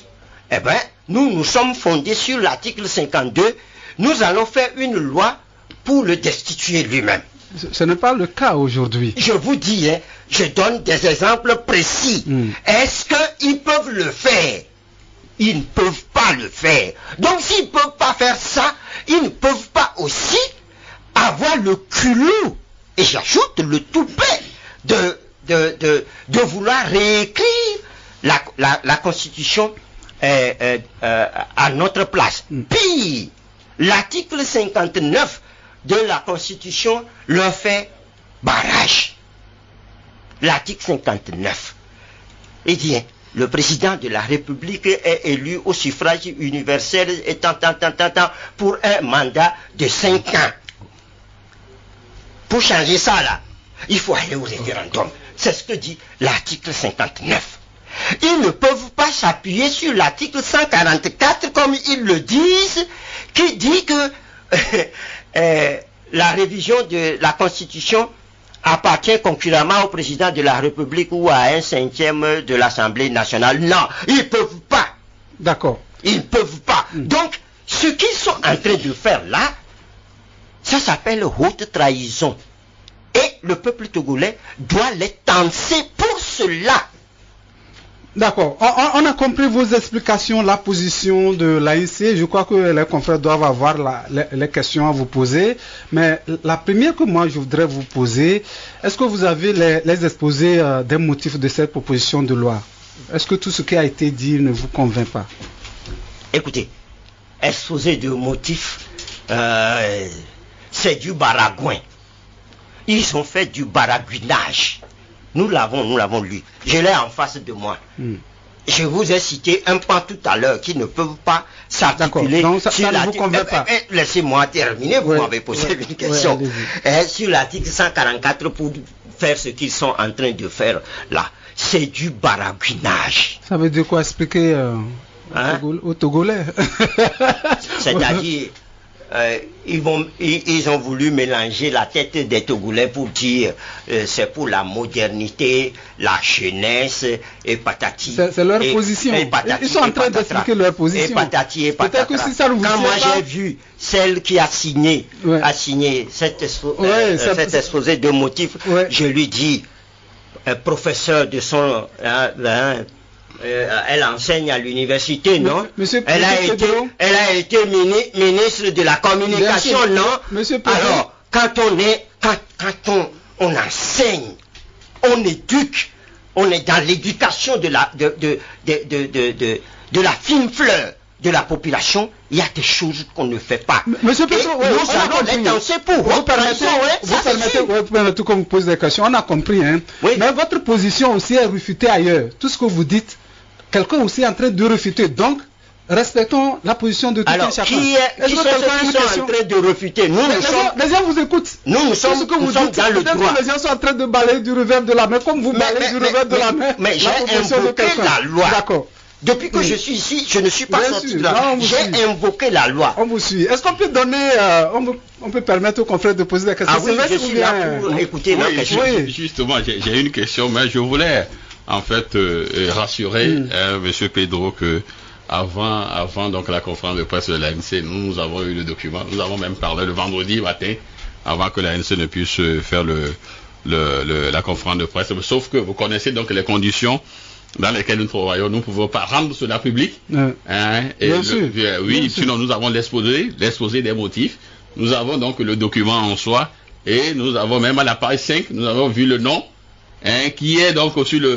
eh bien, nous sommes fondés sur l'article 52, nous allons faire une loi pour le destituer lui-même. Ce n'est pas le cas aujourd'hui. Je vous dis, hein, je donne des exemples précis. Est-ce qu'ils peuvent le faire? Ils ne peuvent pas le faire. Donc s'ils ne peuvent pas faire ça, ils ne peuvent pas aussi avoir le culot, et j'ajoute le toupet, de vouloir réécrire la Constitution à notre place. Puis, l'article 59 de la Constitution leur fait barrage. L'article 59. Il dit, le président de la République est élu au suffrage universel et pour un mandat de 5 ans. Pour changer ça là, il faut aller au référendum. C'est ce que dit l'article 59. Ils ne peuvent pas s'appuyer sur l'article 144 comme ils le disent, qui dit que la révision de la Constitution appartient concurremment au président de la République ou à 1/5 de l'Assemblée nationale. Non, ils ne peuvent pas. D'accord. Ils ne peuvent pas. Donc, ce qu'ils sont en train de faire là, ça s'appelle haute trahison. Et le peuple togolais doit les tancer pour cela. D'accord. On a compris vos explications, la position de l'AIC. Je crois que les confrères doivent avoir les questions à vous poser. Mais la première que moi je voudrais vous poser, est-ce que vous avez les exposés des motifs de cette proposition de loi? Est-ce que tout ce qui a été dit ne vous convainc pas? Écoutez, exposé de motifs, c'est du baragouin. Ils ont fait du baragouinage. Nous l'avons lu. Je l'ai en face de moi. Je vous ai cité un point tout à l'heure qui ne peuvent pas s'articuler. Donc ça ne vous convainc pas. Laissez-moi terminer, vous m'avez posé une question. Sur l'article 144 pour faire ce qu'ils sont en train de faire là. C'est du baragouinage. Ça veut dire quoi? Expliquer aux Togolais. C'est-à-dire... ils ont voulu mélanger la tête des Togolais pour dire c'est pour la modernité, la jeunesse et patati. C'est leur position. Ils sont en train d'expliquer leur position. Et patati et patata. Que si ça quand moi j'ai vu celle qui a signé, cet exposé de motifs, je lui dis, professeur de son... elle enseigne à l'université, non? Elle a été ministre de la communication, non? Alors, quand on enseigne, on éduque, on est dans l'éducation de la fine fleur de la population, il y a des choses qu'on ne fait pas. Monsieur Pedro, nous allons les danser pour vous permettez qu'on vous pose des questions. On a compris, hein? Oui. Mais votre position aussi est réfutée ailleurs. Tout ce que vous dites, quelqu'un aussi est en train de réfuter. Donc, respectons la position de tout un chacun. Qui sont ceux qui sont en train de réfuter? Les gens vous écoutent. Nous sommes dans le droit. Les gens sont en train de balayer du revers de la main, comme vous balayez du revers de la main. Mais j'ai invoqué la loi. D'accord. Depuis que je suis ici, je ne suis pas sorti de là. J'ai invoqué la loi. On vous suit. Est-ce qu'on peut donner, on peut permettre aux confrères de poser des questions? Ah oui, je suis là pour écouter la question. Justement, j'ai une question, mais je voulais en fait rassurer Monsieur Pedro que avant donc la conférence de presse de l'ANC, nous avons eu le document. Nous avons même parlé le vendredi matin, avant que l'ANC ne puisse faire la conférence de presse. Sauf que vous connaissez donc les conditions dans lesquels nous travaillons, nous ne pouvons pas rendre cela public. Bien sûr. Oui, sinon nous avons l'exposé des motifs. Nous avons donc le document en soi et nous avons même à la page 5, nous avons vu le nom qui est donc sur la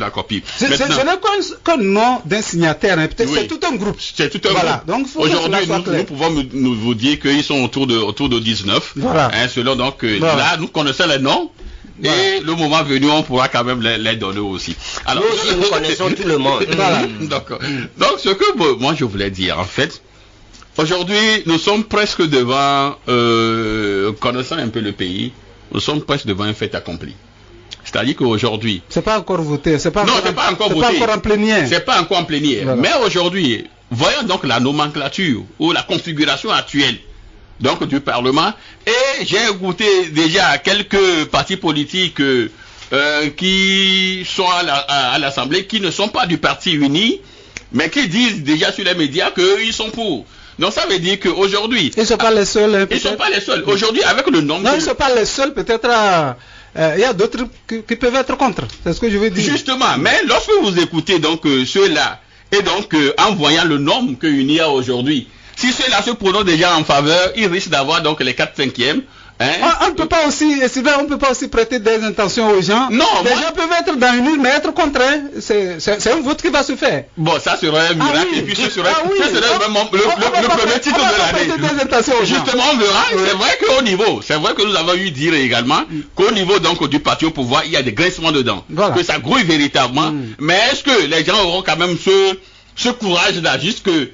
copie. Ce n'est qu'un nom d'un signataire, peut-être c'est tout un groupe. C'est tout un groupe. Donc, aujourd'hui, nous pouvons vous dire qu'ils sont autour de 19. Voilà. Selon donc là, nous connaissons les noms. Voilà. Et le moment venu, on pourra quand même les donner aussi. Alors, nous aussi, nous connaissons tout le monde. Voilà. Donc, ce que moi je voulais dire, en fait, aujourd'hui, nous sommes presque devant, connaissant un peu le pays, nous sommes presque devant un fait accompli. C'est-à-dire qu'aujourd'hui... C'est pas encore voté, c'est pas encore en plénière. C'est pas encore en plénière. Voilà. Mais aujourd'hui, voyons donc la nomenclature ou la configuration actuelle donc du Parlement, et j'ai goûté déjà à quelques partis politiques qui sont à l'Assemblée, qui ne sont pas du parti uni, mais qui disent déjà sur les médias qu'ils sont pour. Donc ça veut dire qu'aujourd'hui... Ils ne sont pas les seuls. Ils ne sont pas les seuls. Aujourd'hui, avec le nombre... Non, ils ne sont pas les seuls, peut-être... il y a d'autres qui peuvent être contre, c'est ce que je veux dire. Justement, mais lorsque vous écoutez donc ceux-là, et donc en voyant le nombre qu'il y a aujourd'hui, si ceux-là se prononcent déjà en faveur, ils risquent d'avoir donc les 4/5e. On ne peut pas aussi prêter des intentions aux gens. Non, les gens peuvent être dans une île, mais être contre. C'est un vote qui va se faire. Bon, ça serait un miracle, et puis ce serait vraiment le premier titre de l'année. Justement, on verra. C'est vrai que nous avons eu dire également qu'au niveau donc du parti au pouvoir, il y a des graissements dedans. Voilà. Que ça grouille véritablement. Mais est-ce que les gens auront quand même ce courage d'agir que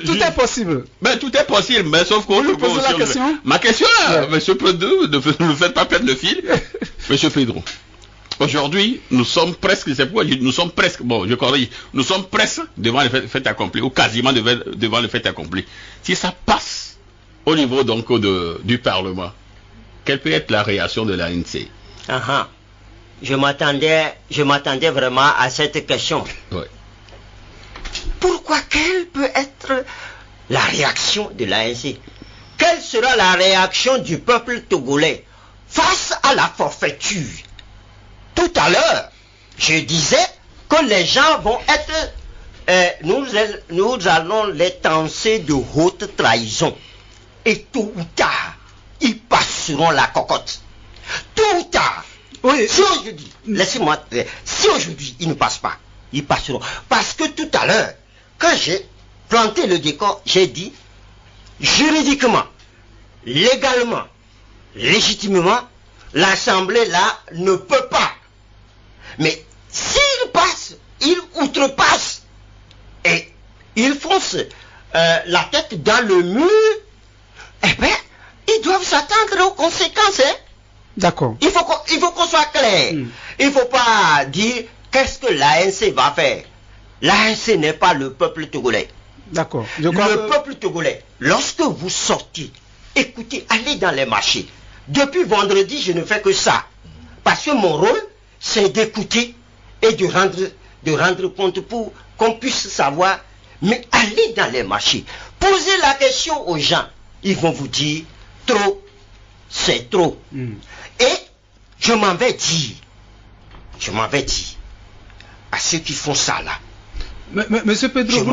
tout est possible. Ben, tout est possible, mais sauf qu'on peut poser la question. Ma question, monsieur Pedro, ne me faites pas perdre le fil. Monsieur Pedro, aujourd'hui, nous sommes presque, c'est pourquoi nous sommes presque, bon, je corrige, nous sommes presque devant le fait accompli, ou quasiment devant le fait accompli. Si ça passe au niveau donc du Parlement, quelle peut être la réaction de l'ANC? Je m'attendais vraiment à cette question. Ouais. Pourquoi, quelle peut être la réaction de l'ANC? Quelle sera la réaction du peuple togolais face à la forfaiture? Tout à l'heure, je disais que les gens vont être, nous allons les tancer de haute trahison. Et tôt ou tard, ils passeront la cocotte. Tôt ou tard. Oui. Si aujourd'hui, laissez-moi, si aujourd'hui ils ne passent pas, ils passeront. Parce que tout à l'heure, quand j'ai planté le décor, j'ai dit, juridiquement, légalement, légitimement, l'Assemblée là ne peut pas. Mais s'ils passent, ils outrepassent et ils foncent la tête dans le mur, eh bien, ils doivent s'attendre aux conséquences. D'accord. Il faut qu'on soit clair. Il ne faut pas dire qu'est-ce que l'ANC va faire. L'ANC n'est pas le peuple togolais. D'accord. Le peuple togolais, lorsque vous sortez, écoutez, allez dans les marchés. Depuis vendredi, je ne fais que ça. Parce que mon rôle, c'est d'écouter et de rendre compte pour qu'on puisse savoir. Mais allez dans les marchés. Posez la question aux gens. Ils vont vous dire, trop, c'est trop. Et je m'en vais dire à ceux qui font ça là. Monsieur Pedro,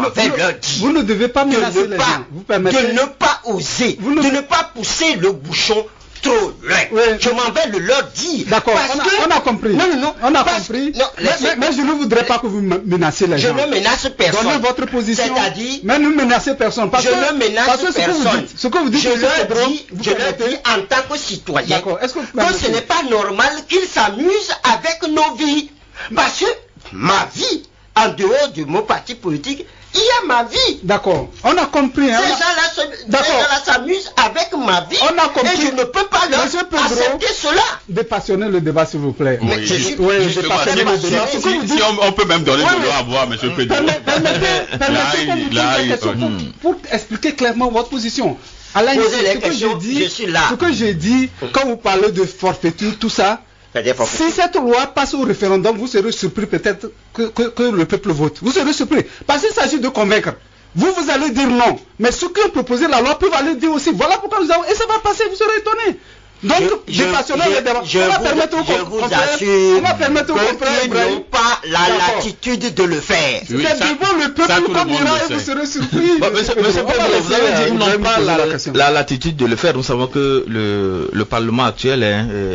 vous ne devez pas menacer les gens. Vous permettez de ne pas oser, de ne pas pousser le bouchon trop loin. Oui. Je m'en vais le leur dire. D'accord, on a compris. Non, on a compris. Non, mais je ne voudrais pas que vous menaciez les gens. Je ne menace personne. Donnez votre position. C'est-à-dire, mais ne menacez personne. Je ne menace personne. Ce que vous dites, je leur dis en tant que citoyen que ce n'est pas normal qu'ils s'amusent avec nos vies. Parce que ma vie, en dehors de mon parti politique, il y a ma vie. D'accord. On a compris. Ces gens-là s'amusent avec ma vie. On a compris. Et je ne peux pas leur accepter cela. Dépassionner le débat, s'il vous plaît. Oui, si on peut même donner de l'eau à boire, monsieur Pedro. Pour expliquer clairement votre position. Alain, ce que j'ai dit, quand vous parlez de forfaiture, tout ça, si cette loi passe au référendum, vous serez surpris peut-être que le peuple vote. Vous serez surpris. Parce qu'il s'agit de convaincre. Vous allez dire non. Mais ceux qui ont proposé la loi peuvent aller dire aussi. Voilà pourquoi nous avons... Et ça va passer, vous serez étonnés. Donc, dépassionner le débat. Je vous assure qu'ils n'ont pas la latitude de le faire. C'est devant le peuple qu'on dira et vous serez surpris. Monsieur Pedro, vous avez dit qu'ils n'ont pas la latitude de le faire. Nous savons que le Parlement actuel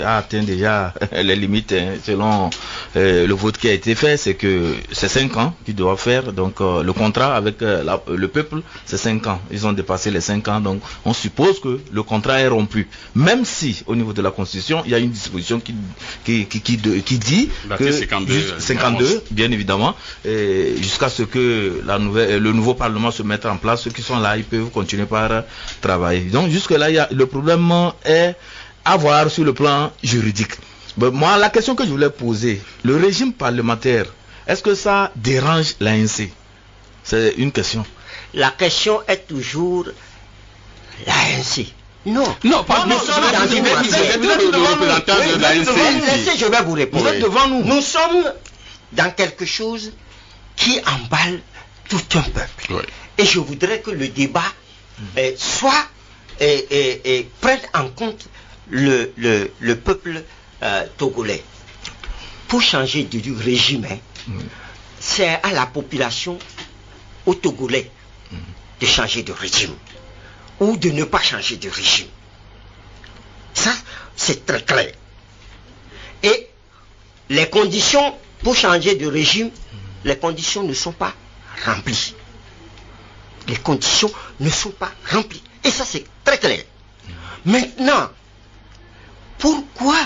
a atteint déjà les limites selon le vote qui a été fait. C'est que c'est 5 ans qu'ils doivent faire. Donc, le contrat avec le peuple, c'est 5 ans. Ils ont dépassé les 5 ans. Donc, on suppose que le contrat est rompu. Même si, au niveau de la Constitution, il y a une disposition qui dit que 52, bien évidemment, jusqu'à ce que le nouveau Parlement se mette en place, ceux qui sont là, ils peuvent continuer par travailler. Donc, jusque-là, le problème est à voir sur le plan juridique. Moi, la question que je voulais poser, le régime parlementaire, est-ce que ça dérange l'ANC? C'est une question. La question est toujours l'ANC. Non, pas nous sommes dans une je vais vous répondre. Vous êtes devant nous. Nous sommes dans quelque chose qui emballe tout un peuple. Oui. Et je voudrais que le débat soit prenne en compte le peuple togolais. Pour changer du régime, c'est à la population, aux Togolais, de changer de régime ou de ne pas changer de régime. Ça, c'est très clair. Et les conditions pour changer de régime, les conditions ne sont pas remplies. Les conditions ne sont pas remplies. Et ça, c'est très clair. Maintenant, pourquoi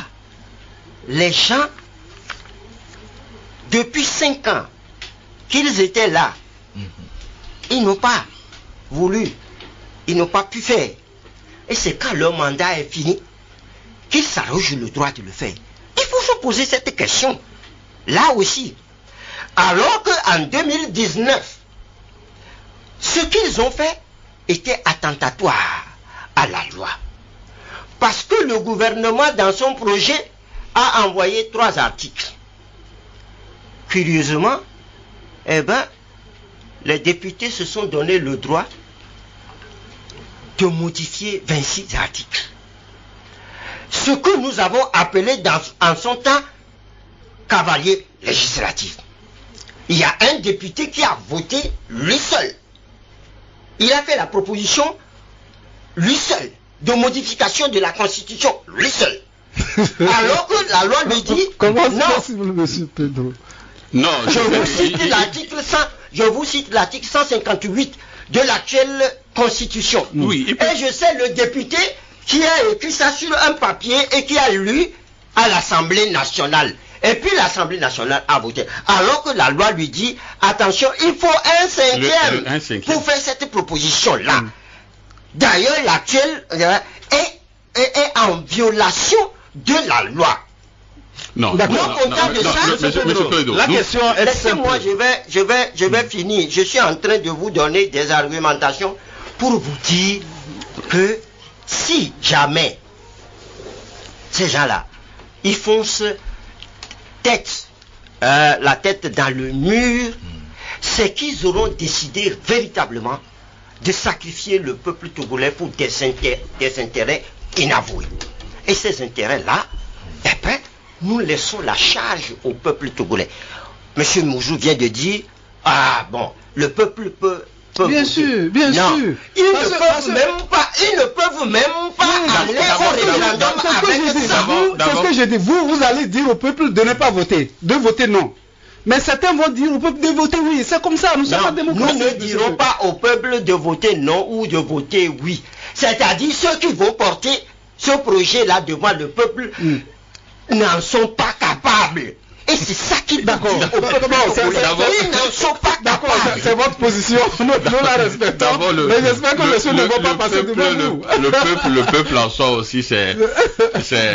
les gens, depuis 5 ans qu'ils étaient là, ils n'ont pas voulu, ils n'ont pas pu faire. Et c'est quand leur mandat est fini qu'ils s'arrogent le droit de le faire. Il faut se poser cette question. Là aussi. Alors qu'en 2019, ce qu'ils ont fait était attentatoire à la loi. Parce que le gouvernement, dans son projet, a envoyé 3 articles. Curieusement, les députés se sont donné le droit de modifier 26 articles. Ce que nous avons appelé en son temps cavalier législatif. Il y a un député qui a voté lui seul. Il a fait la proposition lui seul de modification de la Constitution lui seul. Alors que la loi lui dit comment c'est possible, monsieur Pedro? Non, je vous cite l'article 158 de l'actuelle Constitution. Oui, et je sais le député qui a écrit ça sur un papier et qui a lu à l'Assemblée nationale. Et puis l'Assemblée nationale a voté. Alors que la loi lui dit, attention, il faut un cinquième pour faire cette proposition-là. D'ailleurs, l'actuelle est en violation de la loi. Non, la question est laissez-moi, je vais finir. Je suis en train de vous donner des argumentations pour vous dire que si jamais ces gens-là, ils foncent la tête dans le mur, c'est qu'ils auront décidé véritablement de sacrifier le peuple togolais pour des intérêts inavoués. Et ces intérêts-là, nous laissons la charge au peuple togolais. Monsieur Moujou vient de dire, le peuple peut bien sûr, bien sûr. Ils ne peuvent même pas aller au référendum avec ça. C'est ce que j'ai dit. Vous allez dire au peuple de ne pas voter, de voter non. Mais certains vont dire au peuple de voter oui. C'est comme ça, nous sommes en démocratie. Nous ne dirons pas au peuple de voter non ou de voter oui. C'est-à-dire ceux qui vont porter ce projet-là devant le peuple n'en sont pas capables. Et c'est ça qu'ils disent au peuple. Ils n'en sont pas capables. C'est votre position, nous la respectons. Mais j'espère que monsieur ne va pas passer devant nous. Le peuple en soi aussi, c'est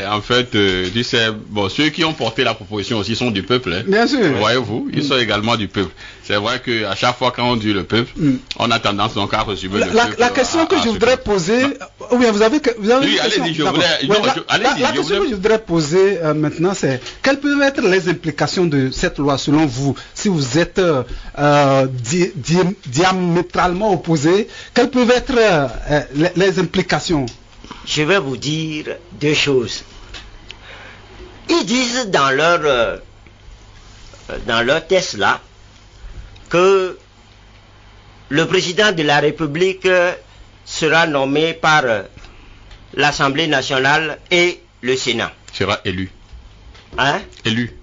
en fait, ceux qui ont porté la proposition aussi sont du peuple. Hein. Bien sûr. Voyez-vous, ils sont également du peuple. C'est vrai qu'à chaque fois quand on dit le peuple, on a tendance donc à résumer le peuple. La question que je voudrais poser, vous avez oui, allez-y, la question que je voudrais poser maintenant, c'est quelles peuvent être les implications de cette loi selon vous, si vous êtes diamétralement opposés, quelles peuvent être les implications je vais vous dire deux choses. Ils disent dans leur test là que le président de la République sera nommé par l'Assemblée nationale et le Sénat. Sera élu. Hein? Élu.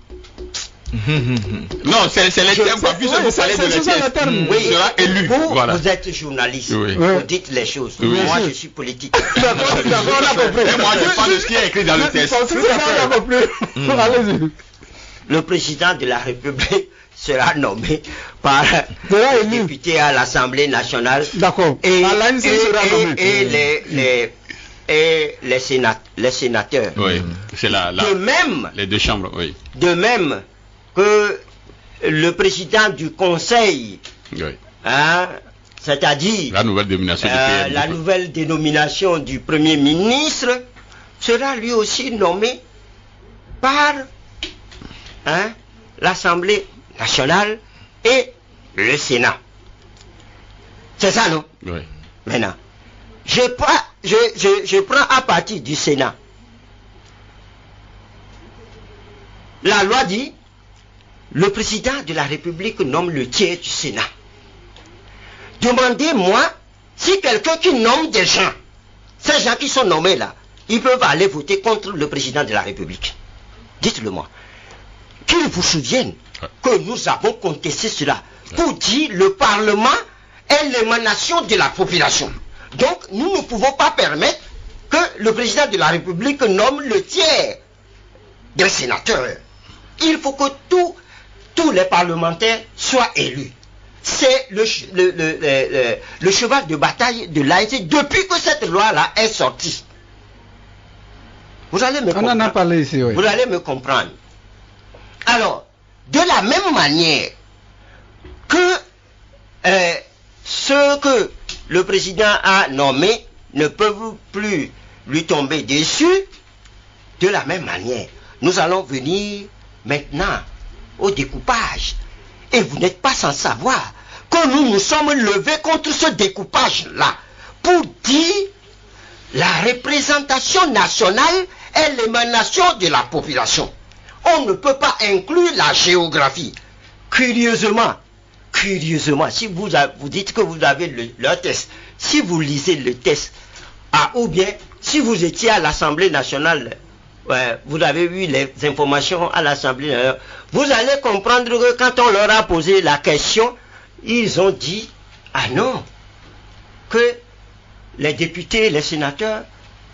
Non, c'est les termes. Puisque vous parlez de les termes. Oui, il sera élu. Voilà. Vous êtes journaliste. Oui. Vous dites les choses. Oui. Moi, je suis politique. Et moi, je parle de ce qui est écrit dans le test. Le président de la République sera nommé par les députés à l'Assemblée nationale. D'accord. Et les sénateurs. Oui, c'est de même, les deux chambres, oui. De même que le président du Conseil, oui. Hein, c'est-à-dire la nouvelle dénomination du PM. La nouvelle dénomination du Premier ministre sera lui aussi nommé par l'Assemblée nationale et le Sénat. C'est ça, non? Oui. Maintenant, je prends à partir du Sénat. La loi dit, le président de la République nomme le tiers du Sénat. Demandez-moi si quelqu'un qui nomme des gens, ces gens qui sont nommés là, ils peuvent aller voter contre le président de la République. Dites-le moi. Qu'ils vous souviennent que nous avons contesté cela pour dire le Parlement est l'émanation de la population. Donc, nous ne pouvons pas permettre que le président de la République nomme le tiers des sénateurs. Il faut que tous les parlementaires soient élus. C'est le cheval de bataille de l'ANC depuis que cette loi-là est sortie. Vous allez me comprendre. On en a parlé ici, oui. Vous allez me comprendre. Alors, de la même manière que ceux que le président a nommés ne peuvent plus lui tomber dessus, de la même manière, nous allons venir maintenant au découpage. Et vous n'êtes pas sans savoir que nous nous sommes levés contre ce découpage-là pour dire la représentation nationale est l'émanation de la population. On ne peut pas inclure la géographie. Curieusement, si vous dites que vous avez le test, si vous lisez le test, ou bien si vous étiez à l'Assemblée nationale, vous avez eu les informations à l'Assemblée nationale, vous allez comprendre que quand on leur a posé la question, ils ont dit, ah non, que les députés et les sénateurs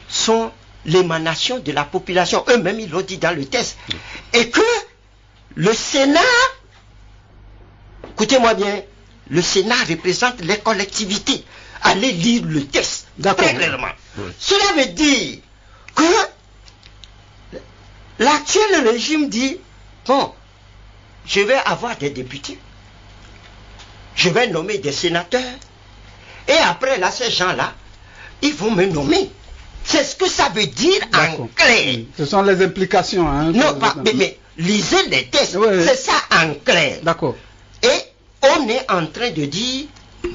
sont l'émanation de la population. Eux-mêmes, ils l'ont dit dans le test. Et que le Sénat, écoutez-moi bien, le Sénat représente les collectivités. Allez lire le test, très clairement. Oui. Cela veut dire que l'actuel régime dit, bon, je vais avoir des députés, je vais nommer des sénateurs, et après là, ces gens-là, ils vont me nommer. C'est ce que ça veut dire en clair. Ce sont les implications. Hein, non, mais lisez les tests, c'est ça en clair. D'accord. Et on est en train de dire,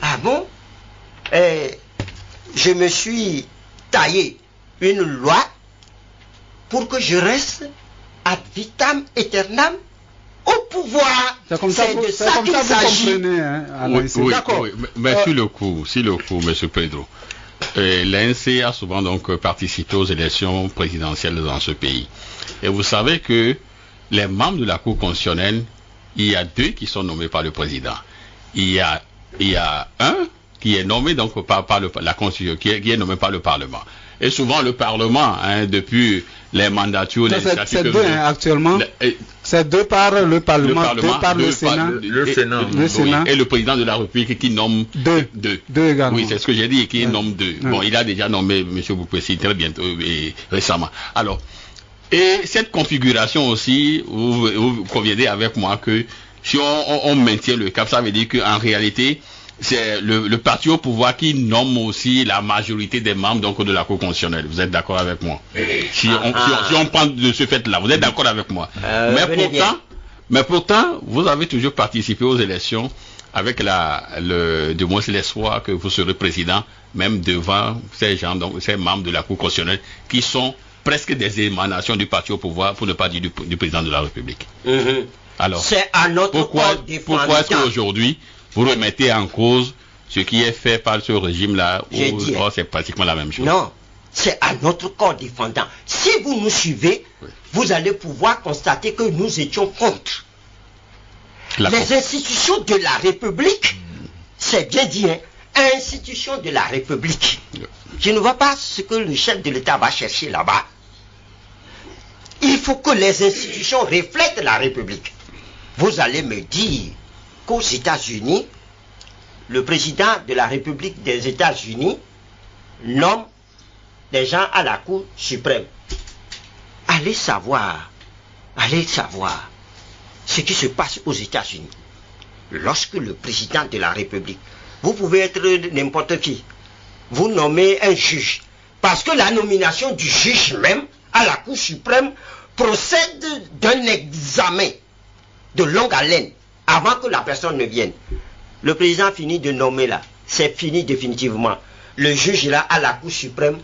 ah bon, je me suis taillé une loi pour que je reste ad vitam aeternam au pouvoir. C'est de ça qu'il s'agit. Oui, mais sur le coup, M. Pedro, l'ANC a souvent donc participé aux élections présidentielles dans ce pays. Et vous savez que les membres de la Cour constitutionnelle, il y a 2 qui sont nommés par le président. Il y a un qui est nommé donc par la Constitution, qui est nommé par le Parlement. Et souvent le Parlement, depuis les mandatures, c'est 2 actuellement. C'est 2 par le Parlement, 2 par le Sénat. Le Sénat. Et le président de la République qui nomme 2 également. Oui, c'est ce que j'ai dit, qui nomme 2. Bon, il a déjà nommé M. Boupessi très bientôt et récemment. Alors, et cette configuration aussi, vous conviendrez avec moi que si on maintient le cap, ça veut dire qu'en réalité, c'est le parti au pouvoir qui nomme aussi la majorité des membres donc, de la Cour constitutionnelle. Vous êtes d'accord avec moi? Si on prend de ce fait-là, vous êtes d'accord avec moi? Mais pourtant, vous avez toujours participé aux élections avec du moins l'espoir que vous serez président, même devant ces gens, donc ces membres de la Cour constitutionnelle, qui sont presque des émanations du parti au pouvoir, pour ne pas dire du président de la République. Alors, c'est à notre pourquoi est-ce qu'aujourd'hui, vous remettez en cause ce qui est fait par ce régime-là, où c'est pratiquement la même chose? Non, c'est à notre corps défendant. Si vous nous suivez, vous allez pouvoir constater que nous étions contre. Les institutions de la République, c'est bien dit, hein, institutions de la République. Je ne vois pas ce que le chef de l'État va chercher là-bas. Il faut que les institutions reflètent la République. Vous allez me dire qu'aux États-Unis, le président de la République des États-Unis nomme des gens à la Cour suprême. Allez savoir ce qui se passe aux États-Unis. Lorsque le président de la République, vous pouvez être n'importe qui, vous nommez un juge, parce que la nomination du juge même à la Cour suprême procède d'un examen de longue haleine avant que la personne ne vienne. Le président finit de nommer là, c'est fini définitivement. Le juge là à la Cour suprême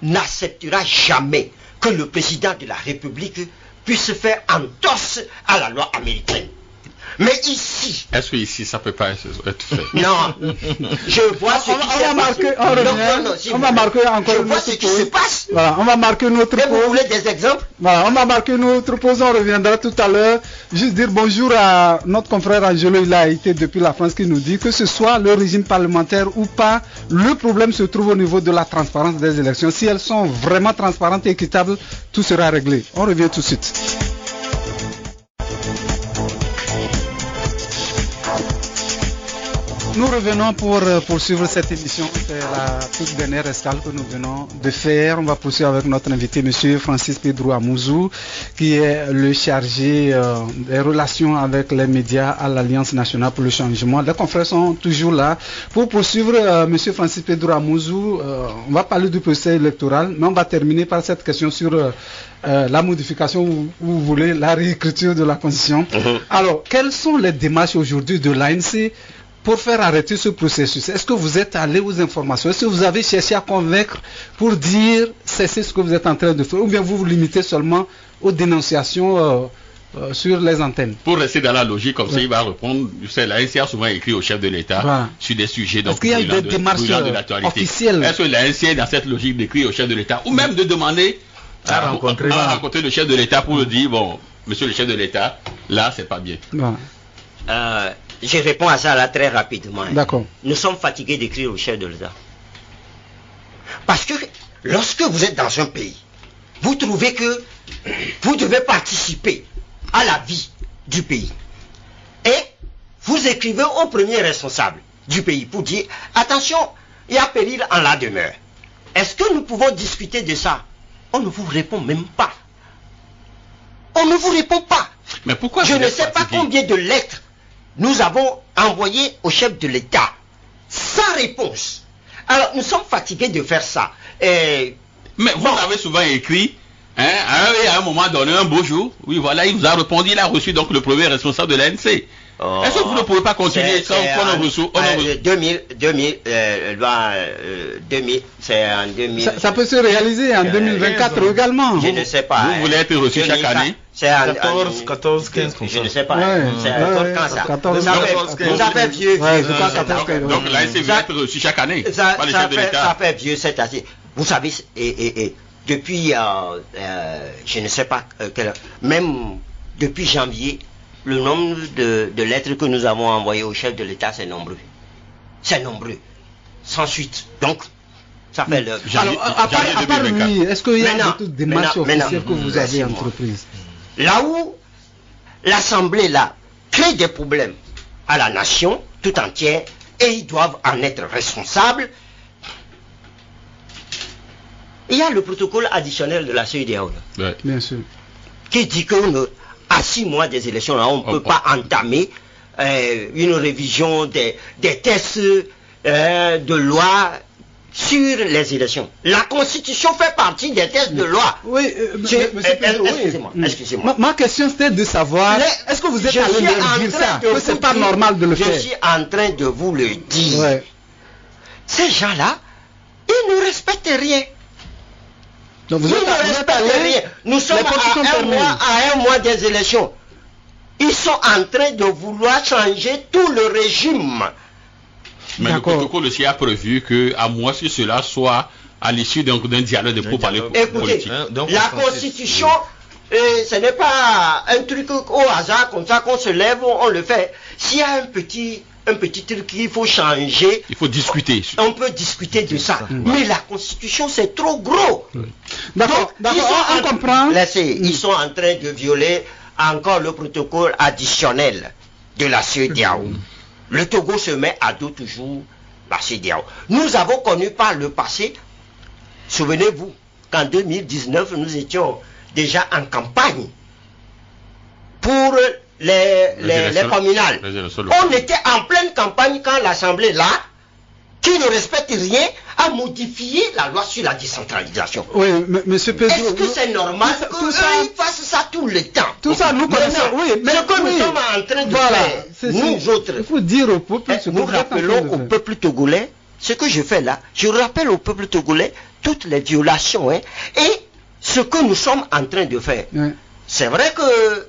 n'acceptera jamais que le président de la République puisse faire entorse à la loi américaine. Mais ici... Est-ce que ici ça peut pas être fait? Non, je vois ce qui se passe. On va marquer encore ce qui se passe. Voilà, on va marquer notre pause. Vous voulez des exemples? Voilà, on va marquer notre pause, on reviendra tout à l'heure. Juste dire bonjour à notre confrère Angelo, il a été depuis la France, qui nous dit que ce soit le régime parlementaire ou pas, le problème se trouve au niveau de la transparence des élections. Si elles sont vraiment transparentes et équitables, tout sera réglé. On revient tout de suite. Nous revenons pour poursuivre cette émission. C'est la toute dernière escale que nous venons de faire. On va poursuivre avec notre invité, M. Francis Pedro Amouzou, qui est le chargé des relations avec les médias à l'Alliance nationale pour le changement. Les confrères sont toujours là. Pour poursuivre, M. Francis Pedro Amouzou, on va parler du procès électoral, mais on va terminer par cette question sur la modification, ou vous voulez, la réécriture de la Constitution. Alors, quelles sont les démarches aujourd'hui de l'ANC pour faire arrêter ce processus? Est-ce que vous êtes allé aux informations? Est-ce que vous avez cherché à convaincre pour dire cessez ce que vous êtes en train de faire? Ou bien vous vous limitez seulement aux dénonciations sur les antennes? Pour rester dans la logique, comme ça il va répondre, l'ANC a souvent écrit au chef de l'État sur des sujets donc qu'il y a des démarches officielles? Est-ce que l'ANC est dans cette logique d'écrire au chef de l'État, ou même de demander à rencontrer le chef de l'État pour lui dire, bon, monsieur le chef de l'État, là c'est pas bien? Je réponds à ça là très rapidement. D'accord. Nous sommes fatigués d'écrire au chef de l'État. Parce que lorsque vous êtes dans un pays, vous trouvez que vous devez participer à la vie du pays. Et vous écrivez au premier responsable du pays pour dire, attention, il y a péril en la demeure. Est-ce que nous pouvons discuter de ça? On ne vous répond même pas. On ne vous répond pas. Mais pourquoi je ne sais pas combien de lettres nous avons envoyé au chef de l'État sans réponse. Alors, nous sommes fatigués de faire ça. Mais vous avez souvent écrit, à un moment donné, un beau jour, oui, voilà, il vous a répondu, il a reçu donc le premier responsable de l'ANC. Est-ce que vous ne pouvez pas continuer sans qu'on en reçoit 2000, c'est en 2000. Ça peut se réaliser en 2024 également. Je ne sais pas. Vous voulez être reçu chaque année? C'est 14, 15 comme ça. Je ne sais pas. C'est quand ça. 14, vous avez vieux. Donc l'ANC veut être reçu chaque année par le chef de l'État. Ça fait vieux cette année. Vous savez, depuis, je ne sais pas, même depuis janvier, le nombre de lettres que nous avons envoyées au chef de l'État, c'est nombreux. C'est nombreux. Sans suite. Donc, ça fait le... Alors, à part lui, est-ce qu'il y a d'autres démarches officielles que vous avez entreprises? Là où l'Assemblée, là, crée des problèmes à la nation tout entière, et ils doivent en être responsables, il y a le protocole additionnel de la CEDEAO. Ouais. Bien sûr. Qui dit que à 6 mois des élections, là, on ne peut pas entamer une révision des tests de loi sur les élections. La Constitution fait partie des textes de loi. Oui, excusez-moi. Ma question c'était de savoir, est-ce que vous êtes allé leur dire ça, que c'est pas normal de le faire? Je suis en train de vous le dire. Ouais. Ces gens-là, ils ne respectent rien. Donc Ils ne respectent rien. Nous sommes à un mois des élections. Ils sont en train de vouloir changer tout le régime. Mais le protocole aussi a prévu qu'à moins que cela soit à l'issue d'un dialogue de pourparlers politiques. La Constitution, ce n'est pas un truc au hasard comme ça qu'on se lève, on le fait. S'il y a un petit truc qu'il faut changer, il faut discuter. On peut discuter de ça. Mais la Constitution, c'est trop gros. D'accord, on comprend. Ils sont en train de violer encore le protocole additionnel de la CEDEAO. Le Togo se met à dos toujours la CEDEAO. Nous avons connu par le passé, souvenez-vous, qu'en 2019, nous étions déjà en campagne pour les communales. On était en pleine campagne quand l'Assemblée, là, qui ne respecte rien, a modifié la loi sur la décentralisation. Oui, monsieur Pedro. Est-ce que c'est normal qu'ils fassent ça tout le temps? Tout ça, nous connaissons. Oui, mais ce que nous sommes en train de faire, nous autres, il faut dire au peuple, nous rappelons au peuple togolais, ce que je fais là, je rappelle au peuple togolais toutes les violations, et ce que nous sommes en train de faire. C'est vrai que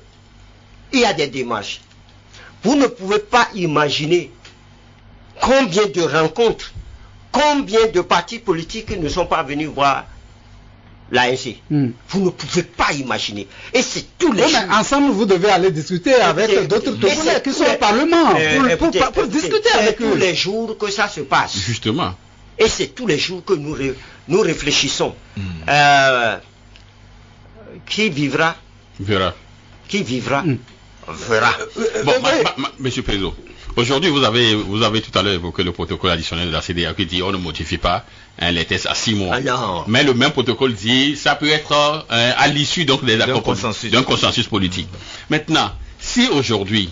il y a des démarches. Vous ne pouvez pas imaginer combien de rencontres, combien de partis politiques ne sont pas venus voir l'ANC. Vous ne pouvez pas imaginer. Et c'est tous les jours. Ensemble, vous devez aller discuter avec d'autres Togolais qui sont au Parlement pour discuter avec eux. C'est tous les jours que ça se passe. Justement. Et c'est tous les jours que nous réfléchissons. Qui vivra verra. Qui vivra verra. Bon, monsieur Pedro, aujourd'hui vous avez tout à l'heure évoqué le protocole additionnel de la CEDEAO qui dit on ne modifie pas les tests à 6 mois. Mais le même protocole dit ça peut être à l'issue donc d'un consensus politique. Maintenant, si aujourd'hui,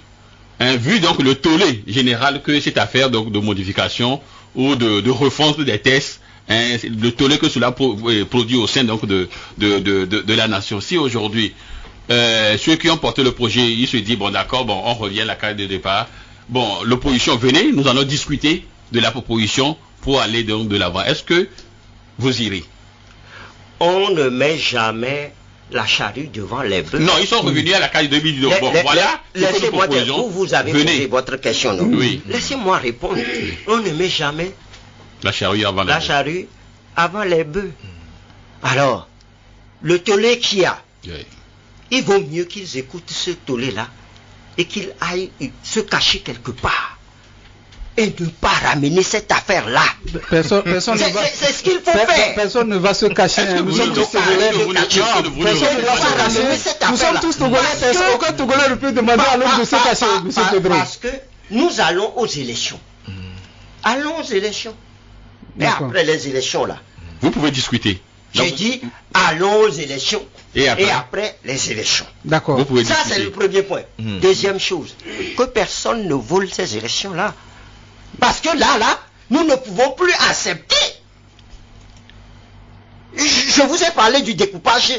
vu donc le tollé général que cette affaire donc de modification ou de refonte des tests, le tollé que cela produit au sein donc de la nation, si aujourd'hui ceux qui ont porté le projet, ils se disent bon d'accord, bon on revient à la case de départ, bon l'opposition venez, nous allons discuter de la proposition pour aller donc de l'avant. Est-ce que vous irez? On ne met jamais la charrue devant les bœufs. Non, ils sont revenus à la case de 2012. Bon, voilà. Laissez-moi dire, vous avez posé votre question. Non? Oui. Laissez-moi répondre. On ne met jamais la charrue avant les bœufs. Alors, le tollé qu'il y a, il vaut mieux qu'ils écoutent ce tollé-là et qu'ils aillent se cacher quelque part et ne pas ramener cette affaire-là. C'est ce qu'il faut faire. Personne ne va se cacher. Nous sommes tous Togolais. Personne ne va se cacher. Nous sommes tous Togolais. Aucun Togolais ne peut demander à l'autre de se cacher, M. Pedro. Parce que nous allons aux élections. Allons aux élections. Et après les élections, là. Vous pouvez discuter. J'ai dit, allons aux élections. Et après les élections. D'accord. Ça, c'est le premier point. Deuxième chose, que personne ne vole ces élections-là. Parce que là, nous ne pouvons plus accepter. Je vous ai parlé du découpage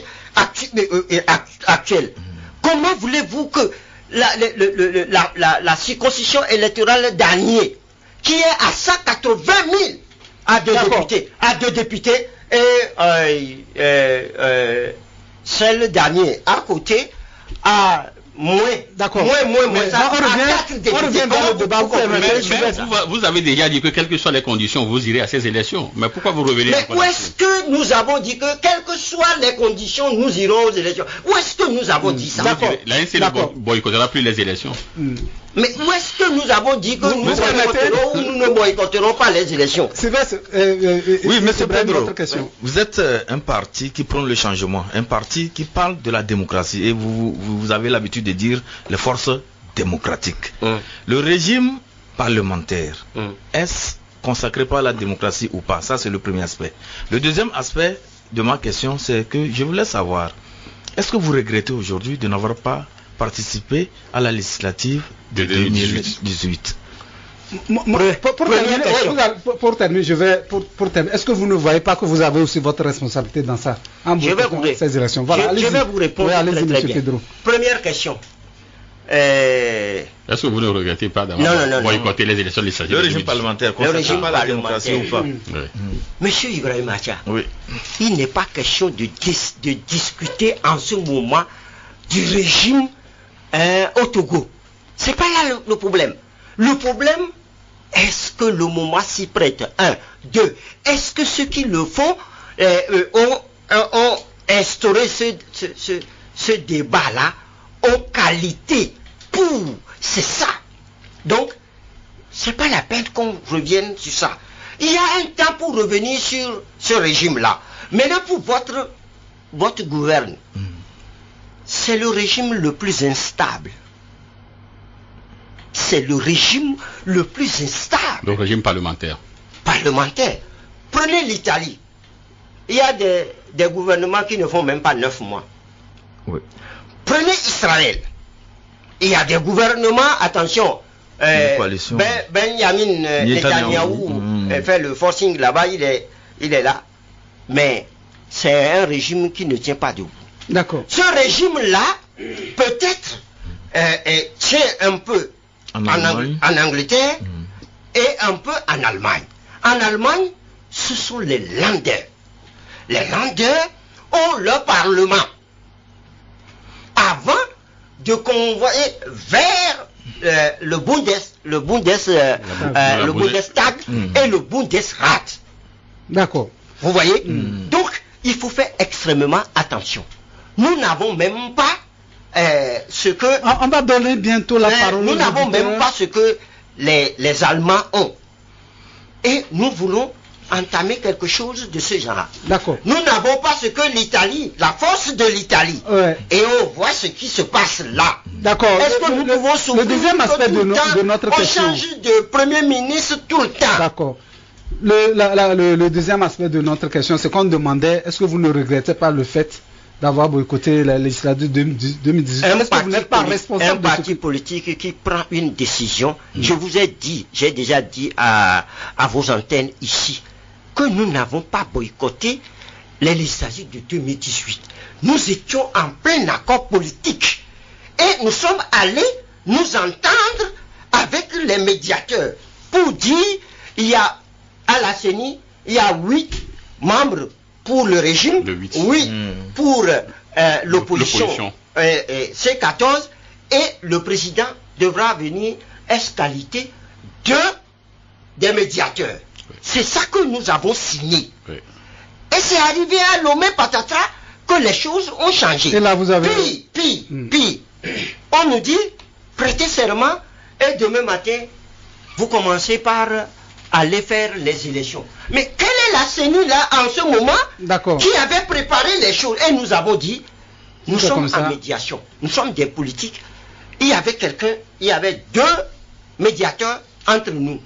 actuel. Comment voulez-vous que la circonscription électorale d'Anié, qui est à 180 000 à deux députés, et celle d'Anié à côté à moins. D'accord. Moins. On revient dans le débat. Vous avez déjà dit que quelles que soient les conditions, vous irez à ces élections. Mais pourquoi vous revenez? Mais où est-ce que nous avons dit que quelles que soient les conditions, nous irons aux élections? Où est-ce que nous avons dit ça? L'ANC ne boycottera plus les élections. Mais où est-ce que nous avons dit que nous boycotterons ou nous ne boycotterons pas les élections? Oui, mais c'est Pedro, vous êtes un parti qui prend le changement, un parti qui parle de la démocratie et vous avez l'habitude de dire les forces démocratiques. Le régime parlementaire, est-ce consacré par la démocratie ou pas? Ça, c'est le premier aspect. Le deuxième aspect de ma question, c'est que je voulais savoir, est-ce que vous regrettez aujourd'hui de n'avoir pas participé à la législative de 2018? Pour terminer, est-ce que vous ne voyez pas que vous avez aussi votre responsabilité dans ça? Je vais vous répondre très bien. Première question. Est-ce que vous ne regrettez pas d'avoir boycotté les élections législatives? Le régime parlementaire, le régime pas la démocratie ou pas? Monsieur Ibrahim Acha, oui. Il n'est pas question de discuter en ce moment du régime au Togo. C'est pas là le problème. Le problème, est-ce que le moment s'y prête? 1. 2. Est-ce que ceux qui le font ont instauré ce débat-là en qualité pour? C'est ça. Donc, c'est pas la peine qu'on revienne sur ça. Il y a un temps pour revenir sur ce régime-là. Maintenant, pour votre gouverne, c'est le régime le plus instable. C'est le régime le plus instable. Le régime parlementaire. Parlementaire. Prenez l'Italie. Il y a des gouvernements qui ne font même pas 9 mois. Oui. Prenez Israël. Il y a des gouvernements, attention, Benjamin Netanyahou fait le forcing là-bas, il est là. Mais c'est un régime qui ne tient pas debout. D'accord. Ce régime-là, peut-être, tient un peu en Angleterre et un peu en Allemagne. En Allemagne, ce sont les Länder. Les Länder ont leur parlement. Avant de convoyer vers le Bundestag et le Bundesrat. D'accord. Vous voyez? Donc, il faut faire extrêmement attention. Nous n'avons même pas ce que... On va donner bientôt la parole. Nous n'avons même pas ce que les Allemands ont. Et nous voulons entamer quelque chose de ce genre. D'accord. Nous n'avons pas ce que l'Italie, la force de l'Italie. Ouais. Et on voit ce qui se passe là. D'accord. Est-ce que nous pouvons souffrir le deuxième aspect de notre question. On change de Premier ministre tout le temps. D'accord. Le deuxième aspect de notre question, c'est qu'on demandait, est-ce que vous ne regrettez pas le fait d'avoir boycotté la législature 2018? Est-ce que vous n'êtes pas responsable? Un parti politique qui prend une décision, je vous ai dit, j'ai déjà dit à vos antennes ici, que nous n'avons pas boycotté les législatives de 2018. Nous étions en plein accord politique. Et nous sommes allés nous entendre avec les médiateurs pour dire, il y a à la CENI, il y a 8 membres pour le régime, 8 pour l'opposition, c'est 14, et le président devra venir escaliter des médiateurs. C'est ça que nous avons signé. Oui. Et c'est arrivé à Lomé Patatra que les choses ont changé. Et là, vous avez... Puis, on nous dit, prêtez serment, et demain matin, vous commencez par aller faire les élections. Mais quelle est la CENI là, en ce moment, qui avait préparé les choses? Et nous avons dit, nous sommes en médiation. Nous sommes des politiques. Il y avait 2 médiateurs entre nous.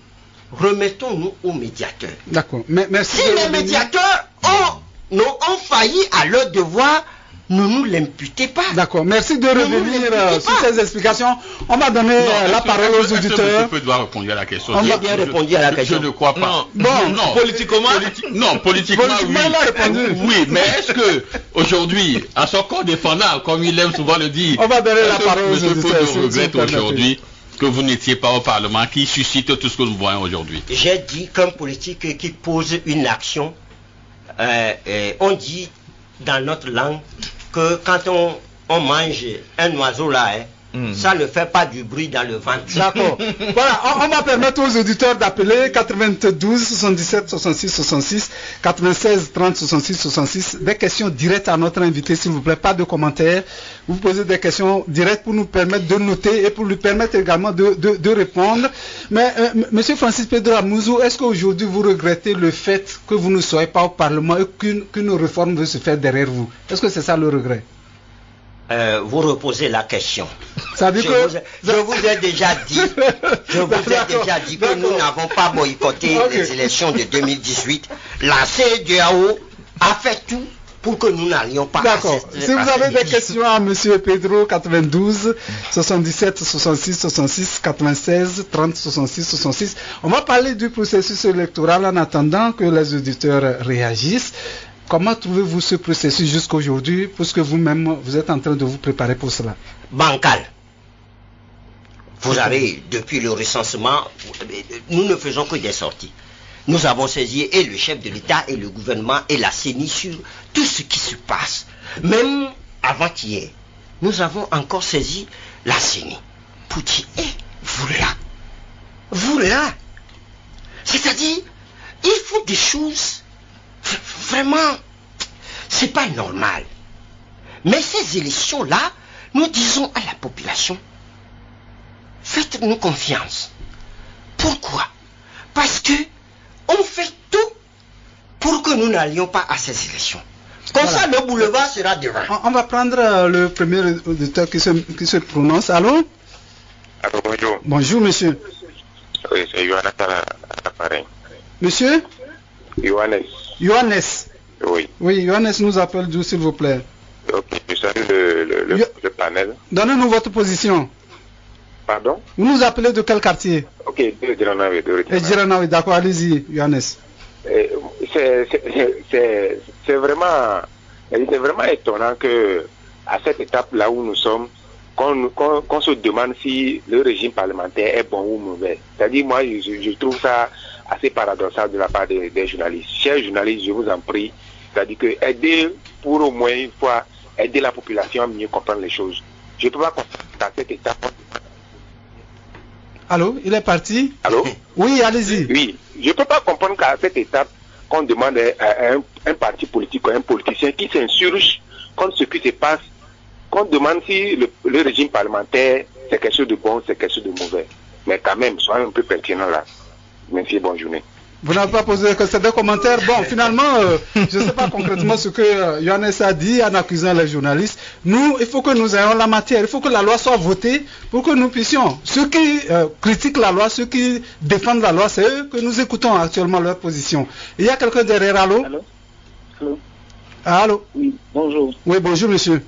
Remettons-nous aux médiateurs. D'accord. Merci. Si les médiateurs ont failli à leur devoir, ne nous l'imputez pas. D'accord. Merci de revenir sur ces explications. On va donner la parole aux auditeurs. Je dois répondre à la question. On a bien répondu à la question. Je ne crois pas. Non. Politiquement, oui. Il a répondu. Oui, mais est-ce que aujourd'hui, à son corps défendant, comme il aime souvent le dire, on va donner la parole aux auditeurs. Je regrette aujourd'hui que vous n'étiez pas au Parlement qui suscite tout ce que nous voyons aujourd'hui. J'ai dit qu'un politique qui pose une action, on dit dans notre langue que quand on mange un oiseau là, ça ne fait pas du bruit dans le ventre. D'accord. Voilà, on va permettre aux auditeurs d'appeler 92 77 66 66 96 30 66 66. Des questions directes à notre invité, s'il vous plaît, pas de commentaires. Vous posez des questions directes pour nous permettre de noter et pour lui permettre également de répondre. Mais Monsieur Francis Pedro Amouzou, est-ce qu'aujourd'hui vous regrettez le fait que vous ne soyez pas au Parlement et qu'une réforme veut se faire derrière vous? Est-ce que c'est ça le regret? Vous reposez la question. Ça veut je vous ai déjà dit, que nous n'avons pas boycotté les élections de 2018. La CEDEAO a fait tout pour que nous n'allions pas. D'accord. Si vous avez des questions à M. Pedro, 92 77 66 66 96 30 66 66, on va parler du processus électoral en attendant que les auditeurs réagissent. Comment trouvez-vous ce processus jusqu'aujourd'hui, puisque vous-même, vous êtes en train de vous préparer pour cela? Bancal. Vous savez, depuis le recensement, nous ne faisons que des sorties. Nous avons saisi et le chef de l'État et le gouvernement et la CENI sur tout ce qui se passe. Même avant-hier, nous avons encore saisi la CENI pour dire, vous là. C'est-à-dire, il faut des choses, vraiment, c'est pas normal. Mais ces élections-là, nous disons à la population, faites-nous confiance. Pourquoi? Parce que on fait tout pour que nous n'allions pas à ces élections. Comme ça, le boulevard sera devant. On va prendre le premier auditeur qui se prononce. Allô? Allô, bonjour. Bonjour, monsieur. Oui, c'est Yohannes à l'appareil. Monsieur? Yohannes. Yohannes. Oui. Oui, Yohannes nous appelle d'où, s'il vous plaît? Ok, je salue le panel. Donnez-nous votre position. Pardon? Vous nous appelez de quel quartier? Ok, de Djiranawi. Djiranawi, d'accord, allez-y, Yohannes. C'est vraiment étonnant que à cette étape-là où nous sommes, qu'on se demande si le régime parlementaire est bon ou mauvais. C'est-à-dire, moi, je trouve ça assez paradoxal de la part des journalistes. Chers journalistes, je vous en prie, c'est-à-dire que aider pour au moins une fois, aider la population à mieux comprendre les choses. Je ne peux pas comprendre à cette étape. Allô, il est parti? Allô? Oui, allez-y. Oui, je ne peux pas comprendre qu'à cette étape, qu'on demande à un parti politique ou un politicien qui s'insurge contre ce qui se passe, qu'on demande si le régime parlementaire c'est quelque chose de bon, c'est quelque chose de mauvais. Mais quand même, soyez un peu pertinent là. Merci, bonne journée. Vous n'avez pas posé que c'est des commentaires. Bon, finalement, je ne sais pas concrètement ce que Yohannes a dit en accusant les journalistes. Nous, il faut que nous ayons la matière. Il faut que la loi soit votée pour que nous puissions. Ceux qui critiquent la loi, ceux qui défendent la loi, c'est eux que nous écoutons actuellement leur position. Il y a quelqu'un derrière, allô? Allô? Allô? Ah, allô? Oui, bonjour. Oui, bonjour, monsieur.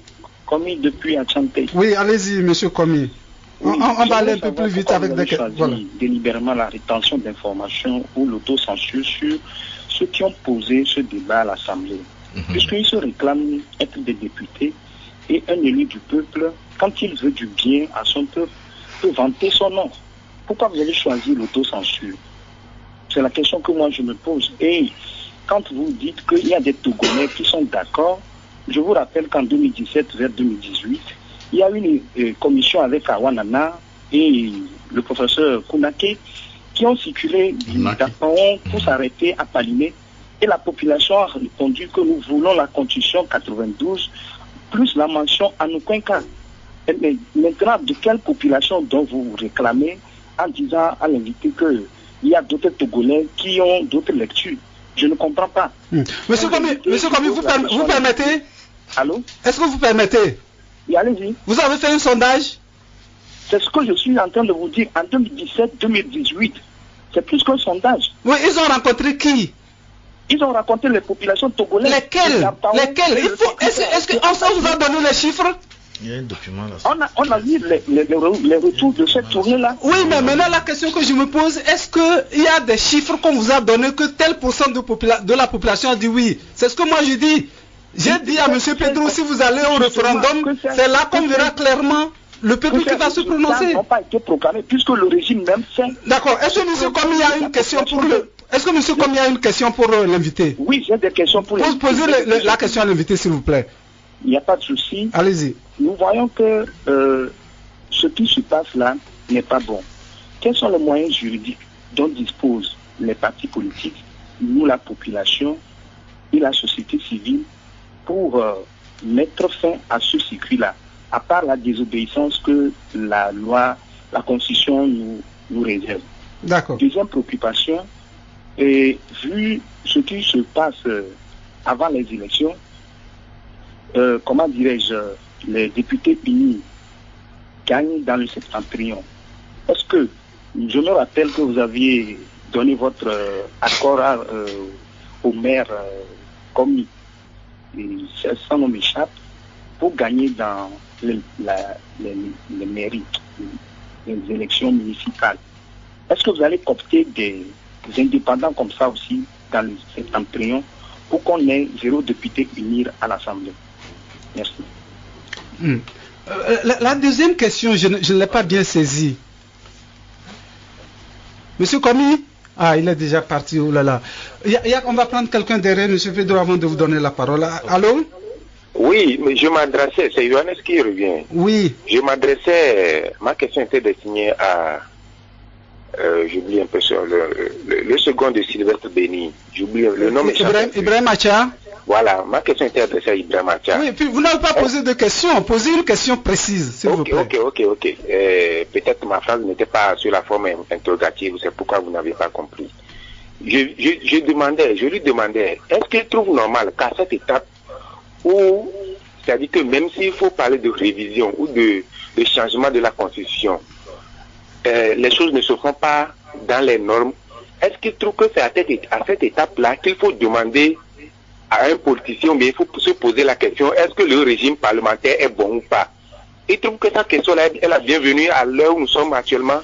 Commis depuis Achanté. Oui, allez-y, monsieur Commis. Oui, on va aller un peu plus vite avec des questions. Voilà. Délibérément la rétention d'informations ou l'autocensure sur ceux qui ont posé ce débat à l'Assemblée. Puisqu'ils se réclament être des députés et un élu du peuple, quand il veut du bien à son peuple, peut vanter son nom. Pourquoi vous avez choisi l'autocensure? C'est la question que moi je me pose. Et quand vous dites qu'il y a des Togolais qui sont d'accord, je vous rappelle qu'en 2017 vers 2018, il y a une commission avec Awanana et le professeur Kounake qui ont circulé du Dapaon pour s'arrêter à Palimé. Et la population a répondu que nous voulons la constitution 92 plus la mention Anoukenka. Mais maintenant, de quelle population dont vous réclamez en disant à l'invité qu'il y a d'autres Togolais qui ont d'autres lectures? Je ne comprends pas. Monsieur Commis, vous permettez? Allô? Est-ce que vous permettez? Oui, allez-y. Vous avez fait un sondage? C'est ce que je suis en train de vous dire. En 2017-2018, c'est plus qu'un sondage. Oui, ils ont rencontré qui? Ils ont rencontré les populations togolaises. Lesquelles? Est-ce qu'on vous a donné les chiffres? Il y a un document là. On a vu les retours de cette tournée-là. Oui, mais maintenant la question que je me pose, est-ce qu'il y a des chiffres qu'on vous a donné que tel pourcent de la population a dit oui? C'est ce que moi je dis. J'ai dit à M. Pedro, si vous allez au référendum, c'est là qu'on verra clairement le peuple qui va se prononcer. N'ont pas été proclamés puisque le régime même fait. D'accord. Est-ce que M. Commis a une question pour Est-ce que M. Commis a une question pour l'invité? Oui, j'ai des questions pour l'invité. Posez la question à l'invité, s'il vous plaît. Il n'y a pas de souci. Allez-y. Nous voyons que ce qui se passe là n'est pas bon. Quels sont les moyens juridiques dont disposent les partis politiques, nous la population et la société civile pour mettre fin à ce circuit-là, à part la désobéissance que la loi, la Constitution nous réserve? D'accord. Deuxième préoccupation, et vu ce qui se passe avant les élections, comment dirais-je, les députés unis gagnent dans le septentrion. Est-ce que, je me rappelle que vous aviez donné votre accord au maire Commis. sans nom m'échappe, pour gagner dans les mairies, les élections municipales. Est-ce que vous allez coopter des indépendants comme ça aussi dans cet embryon pour qu'on ait 0 député unir à l'Assemblée? Merci. La deuxième question, je ne l'ai pas bien saisie. Monsieur Komi? Ah, il est déjà parti. Oh là là. On va prendre quelqu'un derrière, Monsieur Pedro, avant de vous donner la parole. Allô? Oui, mais je m'adressais, c'est Yohannes qui revient. Oui. Je m'adressais, ma question était destinée à, j'oublie un peu sur le second de Sylvestre Béni. J'oublie le nom. Ibrahim Acha. Voilà, ma question était adressée à Ibrahim Acha. Oui, puis vous n'avez pas posé de question, posez une question précise, s'il vous plaît. Ok. Peut-être ma phrase n'était pas sur la forme interrogative, c'est pourquoi vous n'avez pas compris. Je lui demandais, est-ce qu'il trouve normal qu'à cette étape où, c'est-à-dire que même s'il faut parler de révision ou de changement de la Constitution, les choses ne se font pas dans les normes, est-ce qu'il trouve que c'est à cette étape-là qu'il faut demander à un politicien, mais il faut se poser la question, est-ce que le régime parlementaire est bon ou pas? Il trouve que cette question-là est la bienvenue à l'heure où nous sommes actuellement.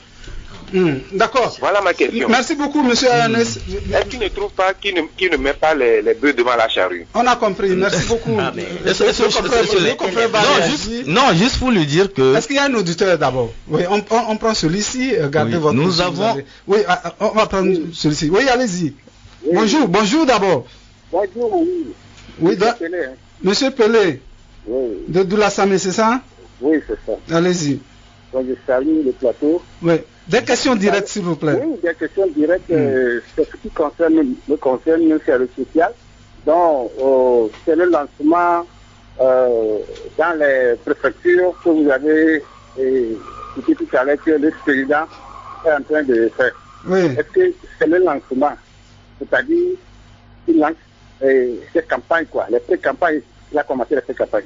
D'accord. Voilà ma question. Merci beaucoup, monsieur Yohannes. Est-ce qu'il ne trouve pas qu'il ne met pas les bœufs devant la charrue? On a compris, merci beaucoup. Juste pour lui dire que... Est-ce qu'il y a un auditeur d'abord? Oui, on prend celui-ci, gardez votre... Nous avons... Oui, on va prendre celui-ci. Oui, allez-y. Oui. Bonjour d'abord. Bonjour, oui. Oui, Monsieur Pelé. Oui. De la SAME, c'est ça? Oui, c'est ça. Allez-y. Donc, je salue le plateau. Oui. Des questions directes, s'il vous plaît. Oui, des questions directes. C'est ce qui me concerne, c'est le social. Donc, c'est le lancement dans les préfectures que vous avez dit tout à l'heure que le président est en train de faire. Oui. Est-ce que c'est le lancement? C'est-à-dire, il lance cette campagne, quoi. Les pré-campagnes, il a commencé les pré-campagnes.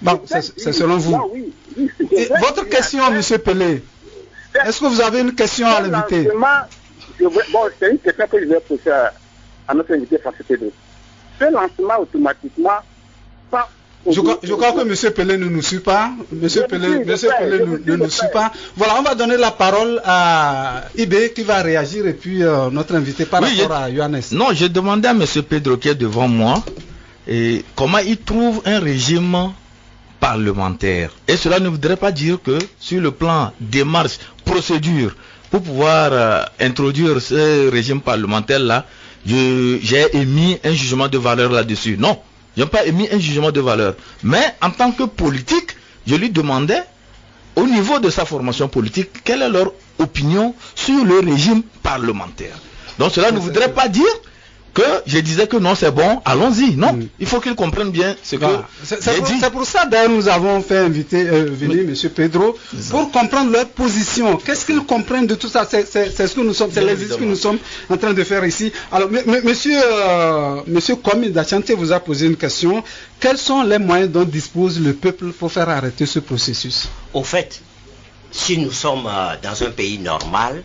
Bon, c'est selon vous. Non, oui, votre question, monsieur Pelé, est-ce que vous avez une question à l'invité? Bon, c'est une question que je vais poser à notre invité François Pedro. Ce lancement automatiquement, je crois que M. Pelé ne nous suit pas. M. Pelé ne nous suit pas. Voilà, on va donner la parole à Ibé qui va réagir et puis notre invité par rapport à Yohannes. Non, j'ai demandé à M. Pedro qui est devant moi et comment il trouve un régime parlementaire. Et cela ne voudrait pas dire que sur le plan démarche, procédure, pour pouvoir introduire ce régime parlementaire-là, j'ai émis un jugement de valeur là-dessus. Non. Je n'ai pas émis un jugement de valeur. Mais en tant que politique, je lui demandais, au niveau de sa formation politique, quelle est leur opinion sur le régime parlementaire. Donc cela ne voudrait pas dire que je disais que non, c'est bon, allons-y. Non, il faut qu'ils comprennent bien ce que j'ai dit. C'est pour ça d'ailleurs nous avons fait venir M. Pedro pour comprendre leur position. Qu'est-ce qu'ils comprennent de tout ça? C'est ce que nous sommes, c'est l'exercice que nous sommes en train de faire ici. Alors, monsieur Komi Dachante vous a posé une question. Quels sont les moyens dont dispose le peuple pour faire arrêter ce processus? Au fait, si nous sommes dans un pays normal...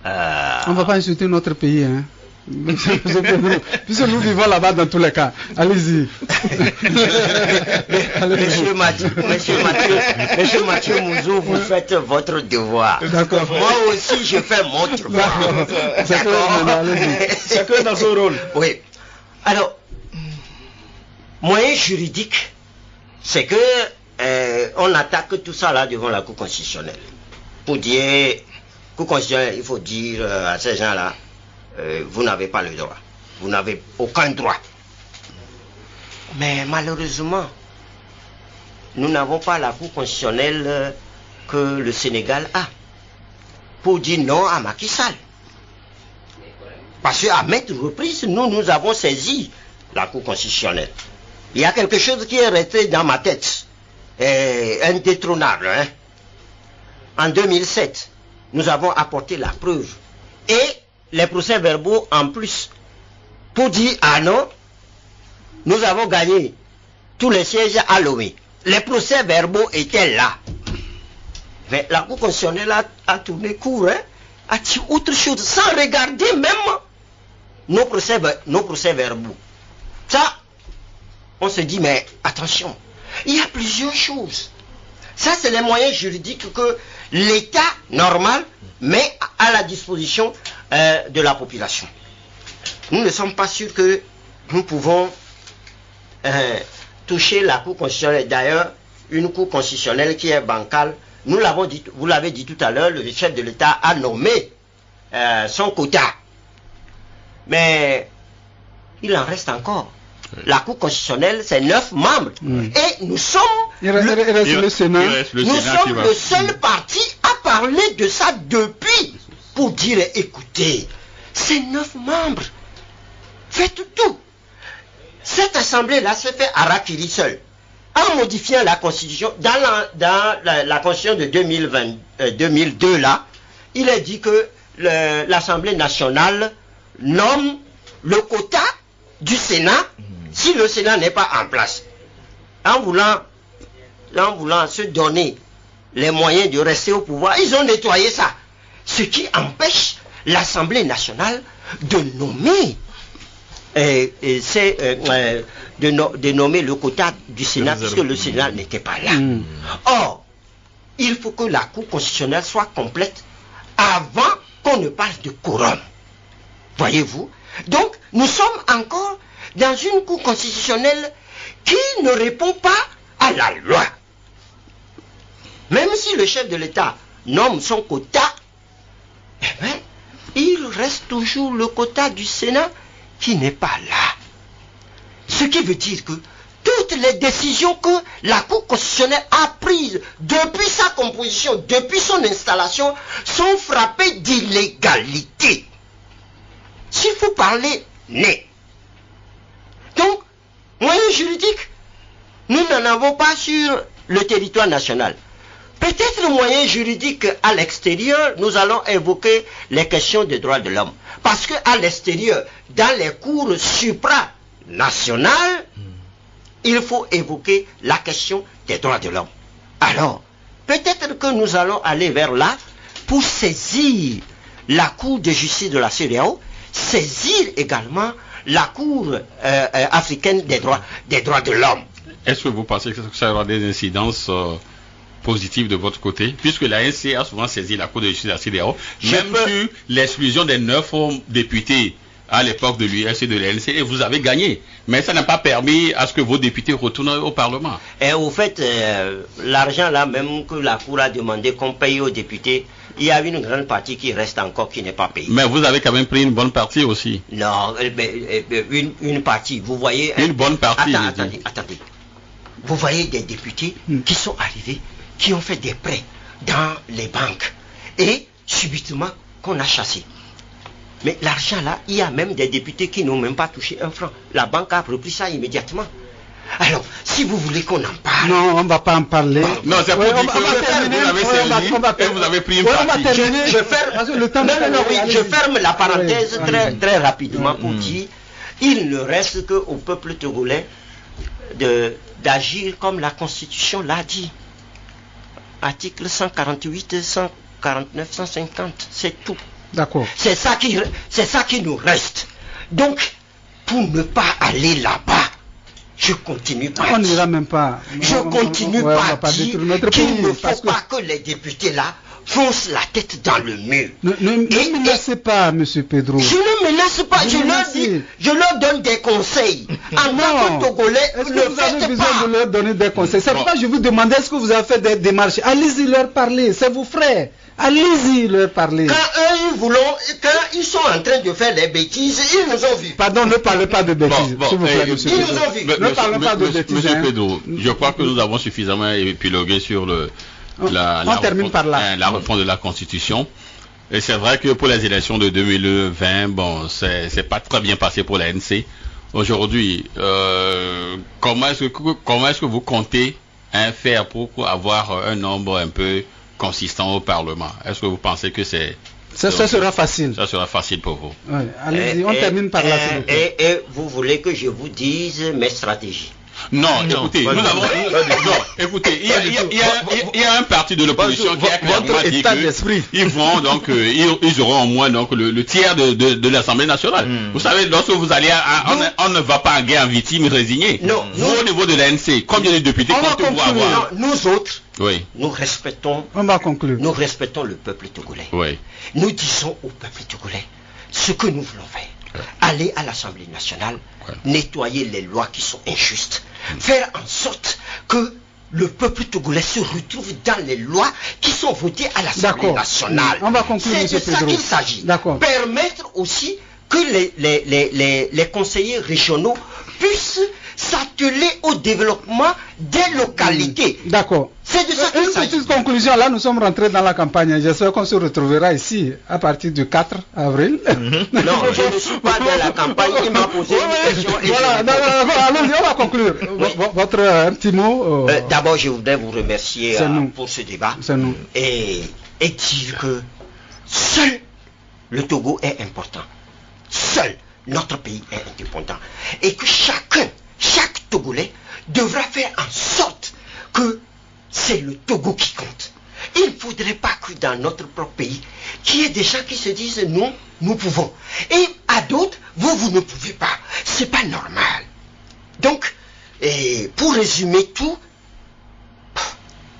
On ne va pas insulter notre pays, hein. Puisque nous vivons là-bas dans tous les cas. Allez-y. Monsieur Mathieu Mouzou, vous faites votre devoir. D'accord. Moi aussi, je fais mon devoir. Chacun dans son rôle. Oui. Alors, moyen juridique, c'est que on attaque tout ça là devant la Cour constitutionnelle. Pour dire, Cour constitutionnelle, il faut dire à ces gens-là, vous n'avez pas le droit. Vous n'avez aucun droit. Mais malheureusement, nous n'avons pas la Cour constitutionnelle que le Sénégal a pour dire non à Macky Sall. Parce qu'à maintes reprises, nous avons saisi la Cour constitutionnelle. Il y a quelque chose qui est resté dans ma tête, indétrônable. Hein? En 2007, nous avons apporté la preuve. Et les procès-verbaux en plus, pour dire ah non, nous avons gagné tous les sièges à Lomé. Les procès-verbaux étaient là. Mais la Cour constitutionnelle a tourné court, hein, a dit autre chose, sans regarder même nos procès-verbaux. Ça, on se dit, mais attention, il y a plusieurs choses. Ça, c'est les moyens juridiques que l'État normal met à la disposition de la population. Nous ne sommes pas sûrs que nous pouvons toucher la Cour constitutionnelle. D'ailleurs, une Cour constitutionnelle qui est bancale, nous l'avons dit, vous l'avez dit tout à l'heure, le chef de l'État a nommé son quota. Mais il en reste encore. La Cour constitutionnelle, c'est 9 membres. Et nous sommes le seul parti à parler de ça depuis. Pour dire, écoutez, c'est 9 membres. Faites tout. Cette assemblée-là se fait à Rakiri seul. En modifiant la Constitution, dans la Constitution de 2002, là, il est dit que l'Assemblée nationale nomme le quota du Sénat si le Sénat n'est pas en place. En voulant se donner les moyens de rester au pouvoir, ils ont nettoyé ça. Ce qui empêche l'Assemblée nationale de nommer de nommer le quota du Sénat, puisque le Sénat n'était pas là. Or, il faut que la Cour constitutionnelle soit complète avant qu'on ne parle de quorum. Voyez-vous? Donc, nous sommes encore dans une Cour constitutionnelle qui ne répond pas à la loi. Même si le chef de l'État nomme son quota, eh bien, il reste toujours le quota du Sénat qui n'est pas là. Ce qui veut dire que toutes les décisions que la Cour constitutionnelle a prises depuis sa composition, depuis son installation, sont frappées d'illégalité. S'il faut parler net. Donc, moyens juridiques, nous n'en avons pas sur le territoire national. Peut-être le moyen juridique à l'extérieur, nous allons évoquer les questions des droits de l'homme. Parce qu'à l'extérieur, dans les cours supranationales, il faut évoquer la question des droits de l'homme. Alors, peut-être que nous allons aller vers là pour saisir la Cour de justice de la CEDEAO, saisir également la Cour africaine des droits de l'homme. Est-ce que vous pensez que ça aura des incidences positives de votre côté, puisque la NC a souvent saisi la Cour de justice de la CEDEAO, même sur l'exclusion des 9 députés à l'époque de l'US et de l'NC, et vous avez gagné. Mais ça n'a pas permis à ce que vos députés retournent au Parlement. Et au fait, l'argent là même que la Cour a demandé qu'on paye aux députés, il y a une grande partie qui reste encore qui n'est pas payée. Mais vous avez quand même pris une bonne partie aussi. Non, une partie, vous voyez... Une bonne partie. Attendez. Vous voyez des députés qui sont arrivés, qui ont fait des prêts dans les banques, et subitement qu'on a chassé. Mais l'argent là, il y a même des députés qui n'ont même pas touché un franc. La banque a repris ça immédiatement. Alors, si vous voulez qu'on en parle... Non, on ne va pas en parler. Non, c'est pour dire que vous avez saisi et vous avez pris une partie. Je ferme la parenthèse très rapidement pour dire il ne reste qu'au peuple togolais d'agir comme la Constitution l'a dit. Article 148, 149, 150, c'est tout. D'accord. C'est ça qui nous reste. Donc, pour ne pas aller là-bas, je continue par on n'ira même pas. Je continue par dire qu'il ne faut pas que les députés là foncent la tête dans le mur. Ne menacez pas, M. Pedro. Je ne menace pas, je leur donne des conseils. En tant que Togolais, est-ce que vous avez besoin de leur donner des conseils? C'est pourquoi je vous demande, est-ce que vous avez fait des démarches? Allez-y leur parler, c'est vos frères. Allez-y leur parler. Quand ils sont en train de faire des bêtises, ils nous ont vus. Pardon, ne parlez pas de bêtises. S'il vous plaît, monsieur. Ils nous ont vus. Ne parlez pas de bêtises. Monsieur Pedro, je crois que nous avons suffisamment épilogué sur la réforme de la Constitution. Et c'est vrai que pour les élections de 2020, bon, c'est pas très bien passé pour la NC. Aujourd'hui, comment est-ce que vous comptez faire pour avoir un nombre un peu consistant au Parlement? Est-ce que vous pensez que ça sera facile? Ça sera facile pour vous. Oui, allez-y, on termine par là. Et vous voulez que je vous dise mes stratégies? Non, écoutez, nous avons... écoutez, il y a un parti de l'opposition qui a clairement dit qu'ils vont donc, ils auront au moins donc le tiers de l'Assemblée nationale. Vous savez, lorsque vous allez, on ne va pas en guerre en victime résignée. Non. Vous, au niveau de l'ANC, combien de députés comptez-vous avoir? Nous autres, oui. Nous respectons le peuple togolais. Oui. Nous disons au peuple togolais ce que nous voulons faire. Aller à l'Assemblée nationale, nettoyer les lois qui sont injustes, faire en sorte que le peuple togolais se retrouve dans les lois qui sont votées à l'Assemblée nationale. On va conclure, c'est de ça qu'il s'agit. Permettre aussi que les conseillers régionaux puissent s'atteler au développement des localités. D'accord. C'est de ça qu'il s'agit. Petite conclusion, là nous sommes rentrés dans la campagne. J'espère qu'on se retrouvera ici à partir du 4 avril. Non, je ne suis pas dans la campagne. Il m'a posé une question. Voilà, allons-y, on va conclure. Votre petit mot. D'abord, je voudrais vous remercier pour ce débat. C'est nous. Et dire que seul le Togo est important. Seul notre pays est indépendant. Et que chaque Togolais devra faire en sorte que c'est le Togo qui compte. Il ne faudrait pas que dans notre propre pays, qu'il y ait des gens qui se disent non, nous pouvons. Et à d'autres, vous ne pouvez pas. C'est pas normal. Donc, pour résumer tout...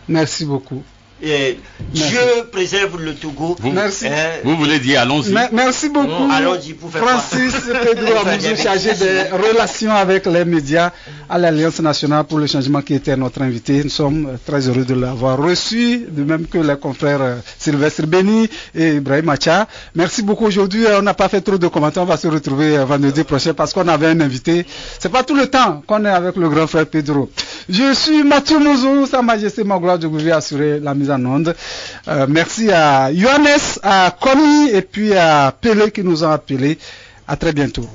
Merci beaucoup. Dieu préserve le Togo. Merci. Vous voulez dire allons-y. Merci beaucoup. Allons-y pour faire Francis Pedro Amouzou, chargé des relations avec les médias à l'Alliance nationale pour le changement, qui était notre invité. Nous sommes très heureux de l'avoir reçu, de même que les confrères Sylvestre Béni et Ibrahim Acha. Merci beaucoup. Aujourd'hui, on n'a pas fait trop de commentaires. On va se retrouver vendredi prochain parce qu'on avait un invité. C'est pas tout le temps qu'on est avec le grand frère Pedro. Je suis Mathieu Mouzou, Sa Majesté ma gloire, je vous ai assuré la mise en onde. Merci à Yohannes, à Connie et puis à Pelé qui nous ont appelés. À très bientôt.